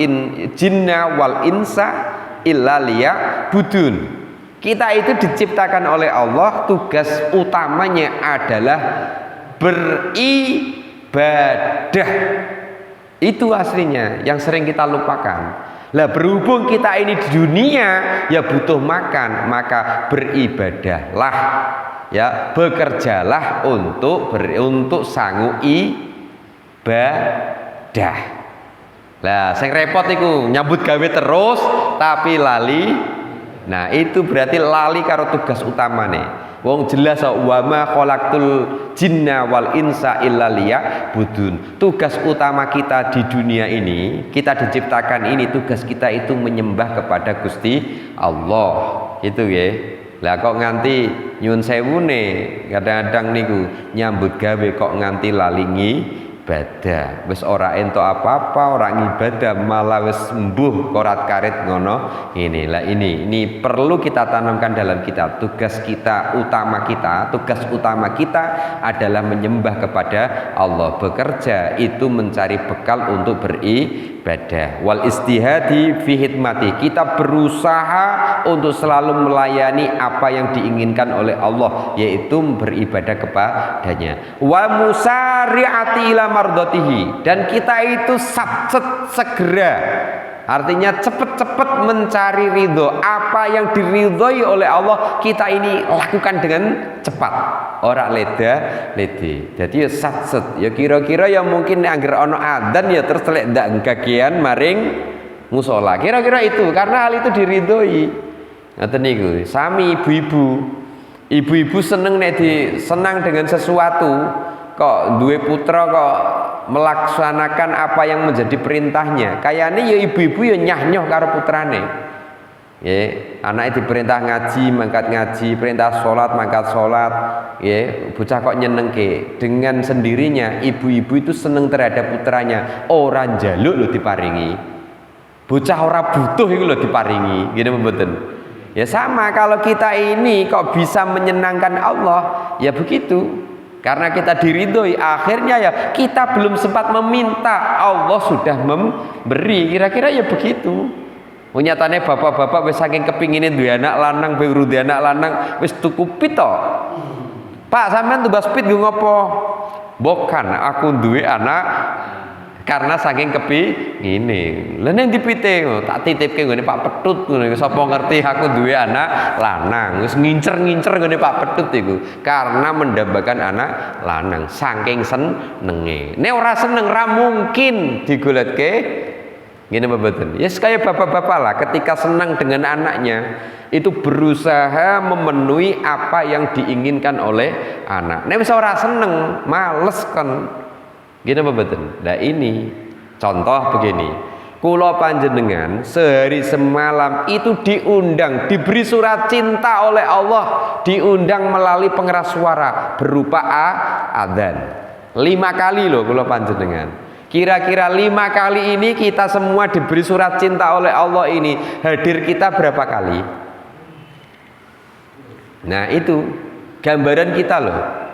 jinna wal insa illa liya'budun. Kita itu diciptakan oleh Allah, tugas utamanya adalah beribadah. Itu aslinya yang sering kita lupakan. Lah berhubung kita ini di dunia ya butuh makan, maka beribadahlah. Ya, bekerjalah untuk sangu ibadah. Lah sing repot iku nyambut gawe terus tapi lali. Nah itu berarti lali karo tugas utama nih. Wong jelas wa ma khalaqtul jinna wal insa illa liya'budun. Tugas utama kita di dunia ini, kita diciptakan ini, tugas kita itu menyembah kepada Gusti Allah. Itu ya. Lah kok nganti nyun sewune kadang-kadang niku nyambut gawe kok nganti lalingi ibadah, wis ora entuk apa-apa, ora ngibadah malah wis sembuh korat karit ngono. Ini perlu kita tanamkan dalam kita. Tugas utama kita adalah menyembah kepada Allah. Bekerja itu mencari bekal untuk beribadah. Wal istihadi fi hidmati, kita berusaha untuk selalu melayani apa yang diinginkan oleh Allah, yaitu beribadah kepadanya. Wa musari'ati ila mardatihi, dan kita itu segera, artinya cepat-cepat mencari ridho. Apa yang diridhoi oleh Allah kita ini lakukan dengan cepat, ora lede. Jadi ya satset, ya kira-kira ya mungkin angger ono adzan ya terus telek ndak gagian maring musola. Kira-kira itu karena hal itu diridhoi. Ngoten niku. Sami ibu-ibu seneng senang dengan sesuatu. Kok duwe putra kok melaksanakan apa yang menjadi perintahnya. Kayaknya ya ibu-ibu ya nyah-nyoh karo putrane. Ya, anaknya diperintah ngaji, mangkat ngaji, perintah sholat, mangkat sholat. Ya, bocah kok nyenengke. Dengan sendirinya ibu-ibu itu seneng terhadap putranya. Ora njaluk lho diparingi. Bocah ora butuh iku lho diparingi. Gini mboten. Ya sama kalau kita ini kok bisa menyenangkan Allah, ya begitu. Karena kita diridhoi, akhirnya ya kita belum sempat meminta, Allah sudah memberi. Kira-kira ya begitu. Nyatane bapak-bapak wis saking kepingine duwe anak lanang, beuru duwe anak lanang, wis tuku pit to. Pak, sampean tugas pit nggo ngopo? Bukan, aku duwe anak karena saking kepingine. Lah ning dipite tak titipke nggone Pak Petut ngono. Sapa ngerti aku duwe anak lanang, wis ngincer-ngincer nggone Pak Petut iku karena mendambakan anak lanang saking senenge. Nek ora seneng ra mungkin digoletke. Ngene mboten. Yes kaya bapak-bapak lah ketika senang dengan anaknya itu berusaha memenuhi apa yang diinginkan oleh anak. Nek wis ora seneng, males kan. Gini apa betul? Nah ini contoh begini. Kula panjenengan sehari semalam itu diundang, diberi surat cinta oleh Allah, diundang melalui pengeras suara berupa adzan. 5 kali loh kula panjenengan. Kira-kira 5 kali ini kita semua diberi surat cinta oleh Allah ini. Hadir kita berapa kali? Nah itu gambaran kita loh.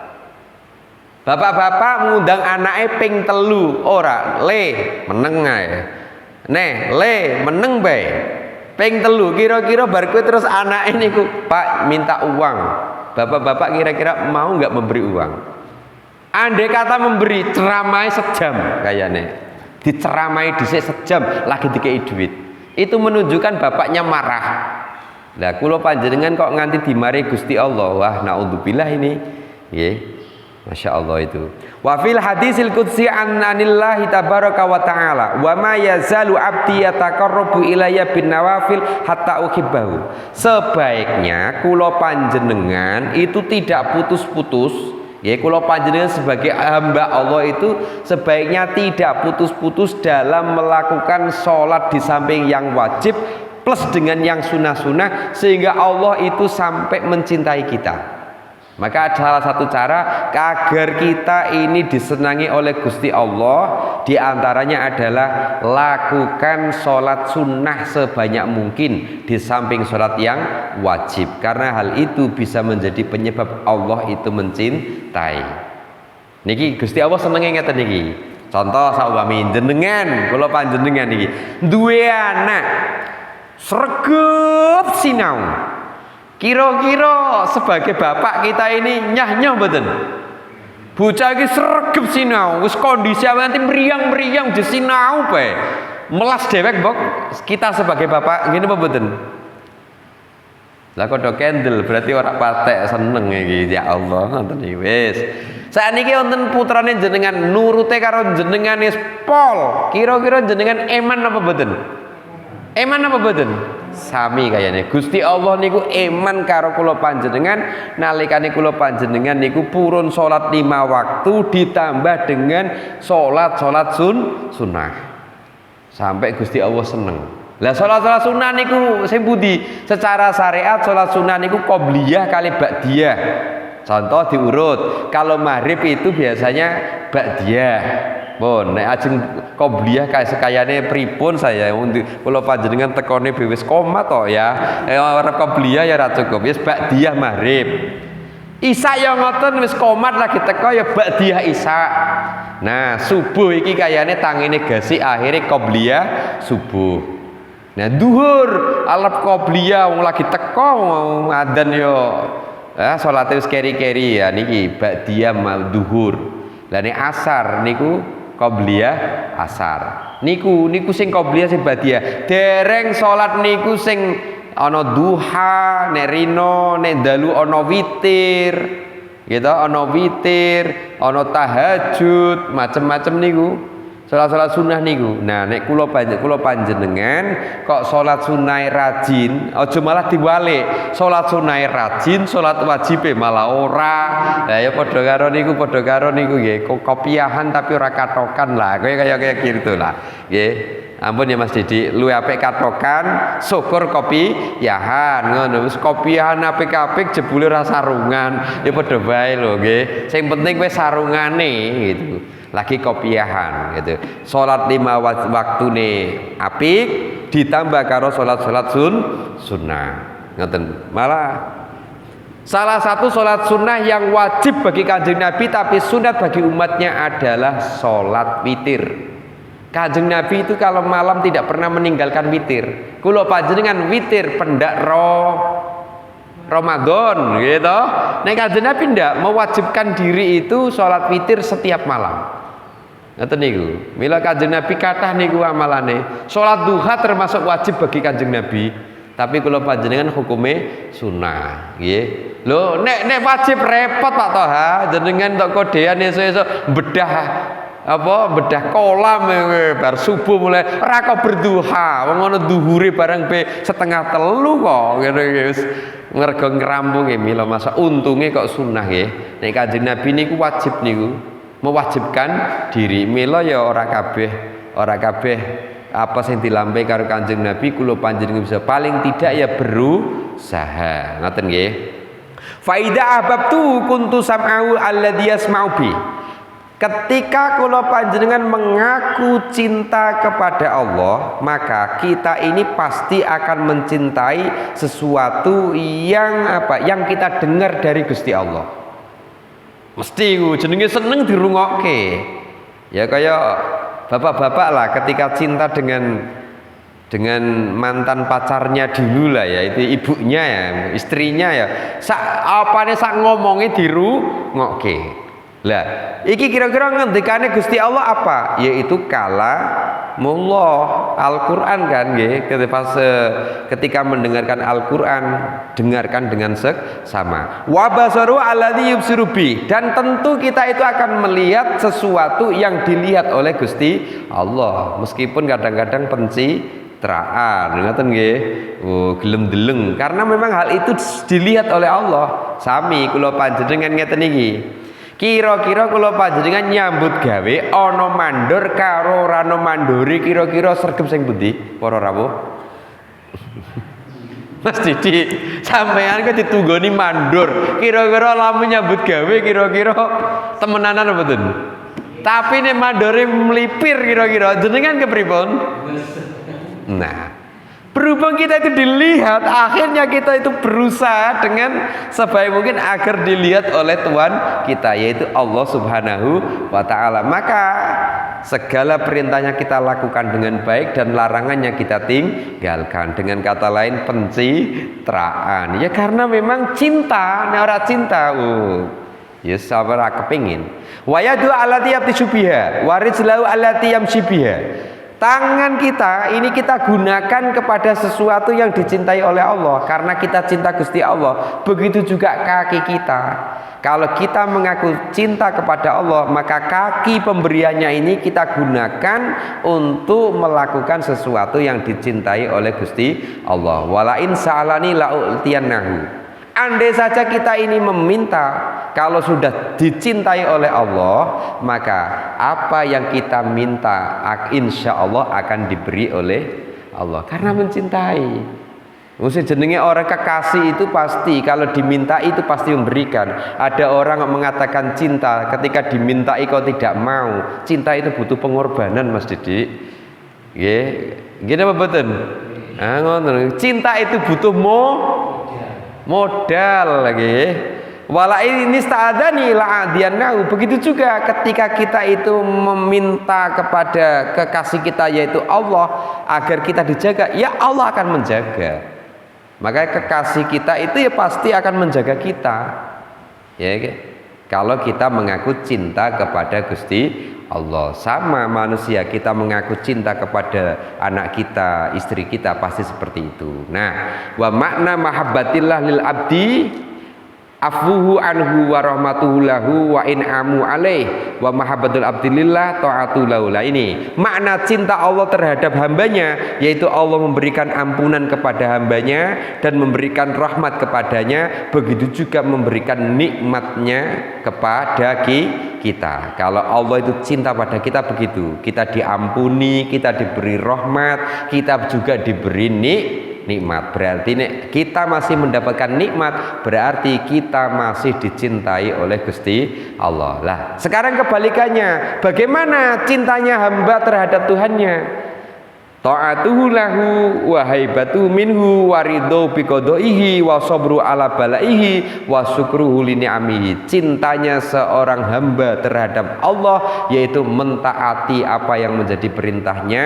Bapak-bapak mengundang anaknya ping telu, ora meneng ae. Meneng bae. Ping telu kira-kira bar kowe terus anake niku, Pak minta uang. Bapak-bapak kira-kira mau nggak memberi uang? Andai kata memberi, ceramai sejam kayaknya. Diceramai dhisik sejam lagi dikei duit. Itu menunjukkan bapaknya marah. Lah kula panjenengan kok nganti dimari Gusti Allah. Wah, naudzubillah ini. Nggih. Masya Allah itu. Wa fil hadisil qudsi annanillahi tabaraka wa ta'ala wa ma yazalu abdi yataqarrabu ilayya bin nawafil hatta uhibbahu. Sebaiknya kula panjenengan itu tidak putus-putus. Ya, kula panjenengan sebagai hamba Allah itu sebaiknya tidak putus-putus dalam melakukan sholat di samping yang wajib plus dengan yang sunnah-sunnah sehingga Allah itu sampai mencintai kita. Maka salah satu cara agar kita ini disenangi oleh Gusti Allah diantaranya adalah lakukan sholat sunnah sebanyak mungkin di samping sholat yang wajib, karena hal itu bisa menjadi penyebab Allah itu mencintai. Niki Gusti Allah senenge ngeten niki. Contoh saupami jenengan, kula panjenengan niki duwe anak sregep sinau. Kira-kira sebagai bapak kita ini nyah-nyah mboten? Bocah iki sregep sinau, wis kondisi nanti meriang-meriang di sinau bae. Melas dewek mbok kita sebagai bapak ngene apa mboten? Lah kok kendel berarti ora patek seneng iki ya Allah ngoten iki wis. Sakniki wonten putrane jenengan nurute karo jenengan wis pol. Kira-kira jenengan eman apa mboten? Eman apa mboten? Sami kayane Gusti Allah niku eman karo kula panjenengan nalikane kula panjenengan niku purun salat 5 waktu ditambah dengan salat sunnah sampai Gusti Allah seneng. Lah salat sunnah niku sing pundi? Secara syariat salat sunnah niku qobliyah kali ba'diyah. Contoh diurut, kalau maghrib itu biasanya ba'diyah. Bon, nek ajeng qobliyah kae sekayane pripun saya kula panjenengan tekone wis komat to ya. Ora qobliyah ya ora cukup. Wis ba'diyah maghrib. Isya ya ngoten wis komat lagi teko ya ba'diyah isya. Nah, subuh iki kayane tangine gasi akhire qobliyah subuh. Nah, duhur alap qobliyah wong lagi teko adzan yo. Salate wis keri-keri ya niki ba'diyah mal duhur. Lah nek asar niku qobliyah asar. Niku sing qobliyah sing ba'diyah. Dereng salat niku sing ana duha, nek rino, nek dalu ana witir. Gitu, ana witir, ana tahajud, macem-macem niku. Salat-salat sunnah niku. Nah, nek kula panjenengan kok salat sunnah rajin, aja malah diwalik. Salat sunnah rajin, salat wajibe malah ora. Lah ya padha karo niku nggih, kopiahan tapi ora katokan lah. Kayak gitu lah. Nggih. Ampun ya Mas Didi, luwih apik katokan, syukur kopiahan ngono. Wis kopiahan apik-apik jebule ora sarungan. Ya padha bae lho nggih. Sing penting kowe sarungane gitu. Lagi kopiahan gitu. Salat 5 waktune apik ditambah karo salat sunnah. Ngoten. Malah salah satu salat sunnah yang wajib bagi Kanjeng Nabi tapi sunat bagi umatnya adalah salat witir. Kanjeng Nabi itu kalau malam tidak pernah meninggalkan witir. Kula panjenengan witir pendak Ramadan gitu. Nek Kanjeng Nabi ndak mewajibkan diri itu salat witir setiap malam. Ngoten niku. Mila Kanjeng Nabi kathah niku amalane. Salat duha termasuk wajib bagi Kanjeng Nabi, tapi kula panjenengan hukume sunnah, nggih. Lho, nek wajib repot Pak Toha, jenengan tok kodean esuk-esuk bedah kolam bar subuh mulai ora kok berduha, wong ngono duhure barang pe 2:30 kok ngene wis ngergo ngrampung nggih. Mila masa untunge kok sunnah nggih. Nek Kanjeng Nabi niku wajib niku mewajibkan diri. Mila ya ora kabeh apa sing dilampahi karo Kanjeng Nabi kula panjenengan bisa paling tidak ya berusaha. Ngoten nggih. Faida ahbabtu kuntu sam'au alladhi yasma'u bi. Ketika kula panjenengan mengaku cinta kepada Allah, maka kita ini pasti akan mencintai sesuatu yang kita dengar dari Gusti Allah. Mesti jenenge seneng dirungokke. Ya kayak bapak-bapak lah ketika cinta dengan mantan pacarnya dulu lah ya, itu ibunya ya, istrinya ya. Apane sak ngomongnya dirungokke. Lah, iki kira-kira ngendikane Gusti Allah apa? Yaitu kalamullah, Al-Qur'an kan nggih. Ketika mendengarkan Al-Qur'an, dengarkan dengan seksama. Wa basaru alladzi yubsiru bi, dan tentu kita itu akan melihat sesuatu yang dilihat oleh Gusti Allah, meskipun kadang-kadang pencitraan, ngoten nggih. Oh, gelem deleng, karena memang hal itu dilihat oleh Allah. Sami kula panjenengan ngeten iki. Kira-kira kula panjenengan nyambut gawe ana mandor karo ora ana mandori, kira-kira sregep sing pundi para rawuh? Mas Didi, sampean kok ditunggoni mandor. Kira-kira lamun nyambut gawe kira-kira temenanan apa mboten? Tapi nek mandore melipir kira-kira jenengan kepripun? Nah, berhubung kita itu dilihat, akhirnya kita itu berusaha dengan sebaik mungkin agar dilihat oleh Tuhan kita, yaitu Allah Subhanahu wa Ta'ala. Maka segala perintahnya kita lakukan dengan baik dan larangannya kita tinggalkan. Dengan kata lain, pencitraan. Ya karena memang cinta, nek ora cinta, ya sabar kepingin. Wa yadu allati yabtisubiha, wa rijlahu allati yamshibiha. Tangan kita ini kita gunakan kepada sesuatu yang dicintai oleh Allah karena kita cinta Gusti Allah. Begitu juga kaki kita. Kalau kita mengaku cinta kepada Allah, maka kaki pemberiannya ini kita gunakan untuk melakukan sesuatu yang dicintai oleh Gusti Allah. Walain sa'alani la'utiyannahu. Andai saja kita ini meminta, kalau sudah dicintai oleh Allah, maka apa yang kita minta insya Allah akan diberi oleh Allah karena mencintai. Maksudnya jenenge orang kekasih itu pasti kalau diminta itu pasti memberikan. Ada orang mengatakan cinta ketika dimintai kau tidak mau. Cinta itu butuh pengorbanan, Mas Didi. Nggih, gini apa betul? Cinta itu butuh modal lagi. Wala ini sta'adani la'adiyannahu. Begitu juga ketika kita itu meminta kepada kekasih kita yaitu Allah agar kita dijaga, ya Allah akan menjaga. Maka kekasih kita itu ya pasti akan menjaga kita. Ya, kalau kita mengaku cinta kepada Gusti Allah. Sama manusia, kita mengaku cinta kepada anak kita, istri kita, pasti seperti itu. Nah, wa makna mahabbatillah lil abdi afuhu anhu wa rahmatuhu lahu wa in'amu alaih wa mahabbatul abdilillah ta'atu lahu. Ini makna cinta Allah terhadap hambanya, yaitu Allah memberikan ampunan kepada hambanya dan memberikan rahmat kepadanya, begitu juga memberikan nikmatnya kepada kita. Kalau Allah itu cinta pada kita begitu, kita diampuni, kita diberi rahmat, kita juga diberi nikmat. Berarti kita masih mendapatkan nikmat, berarti kita masih dicintai oleh Gusti Allah. Lah, sekarang kebalikannya, bagaimana cintanya hamba terhadap Tuhannya? Ta'atuhu lahu wa haibatu minhu wa ridho biqadaihi wa sabru ala balaihi wa syukruhu li ni'amihi. Cintanya seorang hamba terhadap Allah yaitu mentaati apa yang menjadi perintahnya,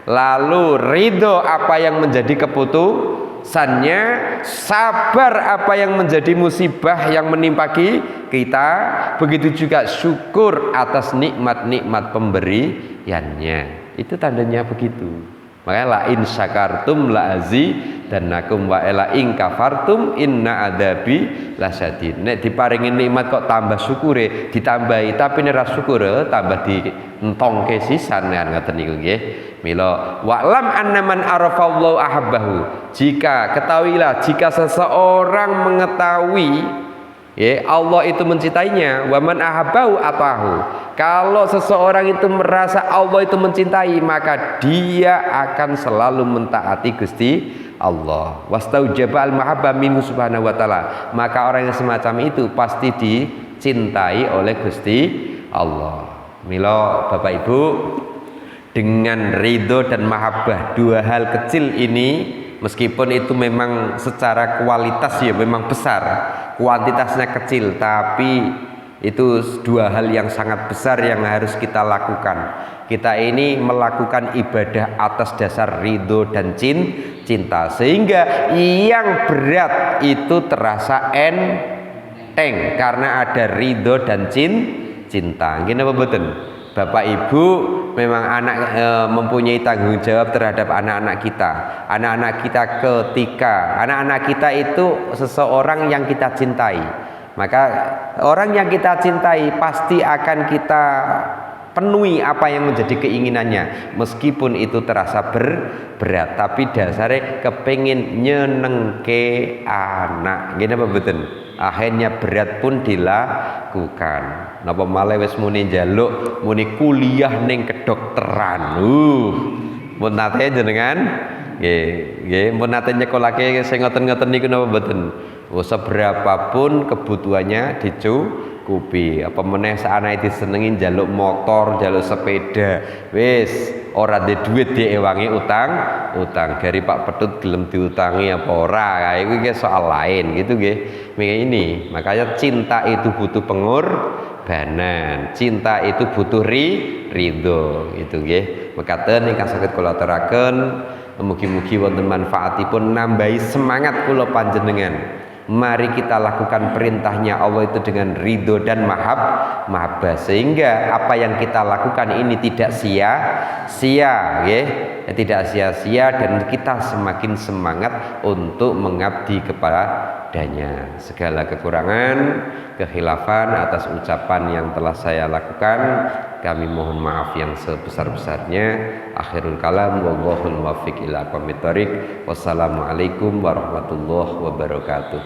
lalu ridho apa yang menjadi keputusannya, sabar apa yang menjadi musibah yang menimpa kita, begitu juga syukur atas nikmat-nikmat pemberiannya. Itu tandanya begitu. Makanya la in syakartum la azidannakum wa la in kafartum inna adabi lasyadid. Nek diparingi nikmat kok tambah syukure, ditambahi, tapi nek ra syukur tambah dientongke sisan kan ngoten niku nggih. Mila wa'lam annaman arafallahu ahabbahu. Ketahuilah jika seseorang mengetahui ya Allah itu mencintainya, waman ahabbahu atahu. Kalau seseorang itu merasa Allah itu mencintai, maka dia akan selalu mentaati Gusti Allah. Wastaujaba al-mahabbah minhu subhanahu wa ta'ala. Maka orang yang semacam itu pasti dicintai oleh Gusti Allah. Mila Bapak Ibu, dengan ridho dan mahabbah, dua hal kecil ini meskipun itu memang secara kualitas ya memang besar, kuantitasnya kecil, tapi itu dua hal yang sangat besar yang harus kita lakukan. Kita ini melakukan ibadah atas dasar ridho dan cinta, sehingga yang berat itu terasa enteng karena ada ridho dan cinta. Gini apa betul? Bapak Ibu memang mempunyai tanggung jawab terhadap anak-anak kita. Anak-anak kita ketika anak-anak kita itu seseorang yang kita cintai, maka orang yang kita cintai pasti akan kita penuhi apa yang menjadi keinginannya, meskipun itu terasa berat, tapi dasarnya kepengin nyenengke anak. Gini apa betul? Akhirnya berat pun dilakukan. Napa malah wis muni njaluk muni kuliah ning kedokteran. Mun nate jenengan Nggih, mun nate nyekolake sing ngoten-ngoten niku napa mboten? Seberapapun kebutuhannya dicukupi. Apa meneh saanae disenengi njaluk motor, njaluk sepeda. Wis ora duwe duit diewangi utang. Gari Pak Pedut gelem diutangi apa ora? Iku iki soal lain gitu nggih. Ini makanya cinta itu butuh pengorbanan. Cinta itu butuh ridho gitu nggih. Mekaten ingkang saged kula aturaken mugi-mugi wonten manfaatipun nambahi semangat kula panjenengan. Mari kita lakukan perintahnya Allah itu dengan ridho dan mahabbah sehingga apa yang kita lakukan ini tidak sia-sia tidak sia-sia dan kita semakin semangat untuk mengabdi kepadanya. Segala kekurangan, kekhilafan atas ucapan yang telah saya lakukan kami mohon maaf yang sebesar-besarnya. Akhirul kalam wallahul muwaffiq ila aqwamit thoriq. Wassalamualaikum warahmatullahi wabarakatuh.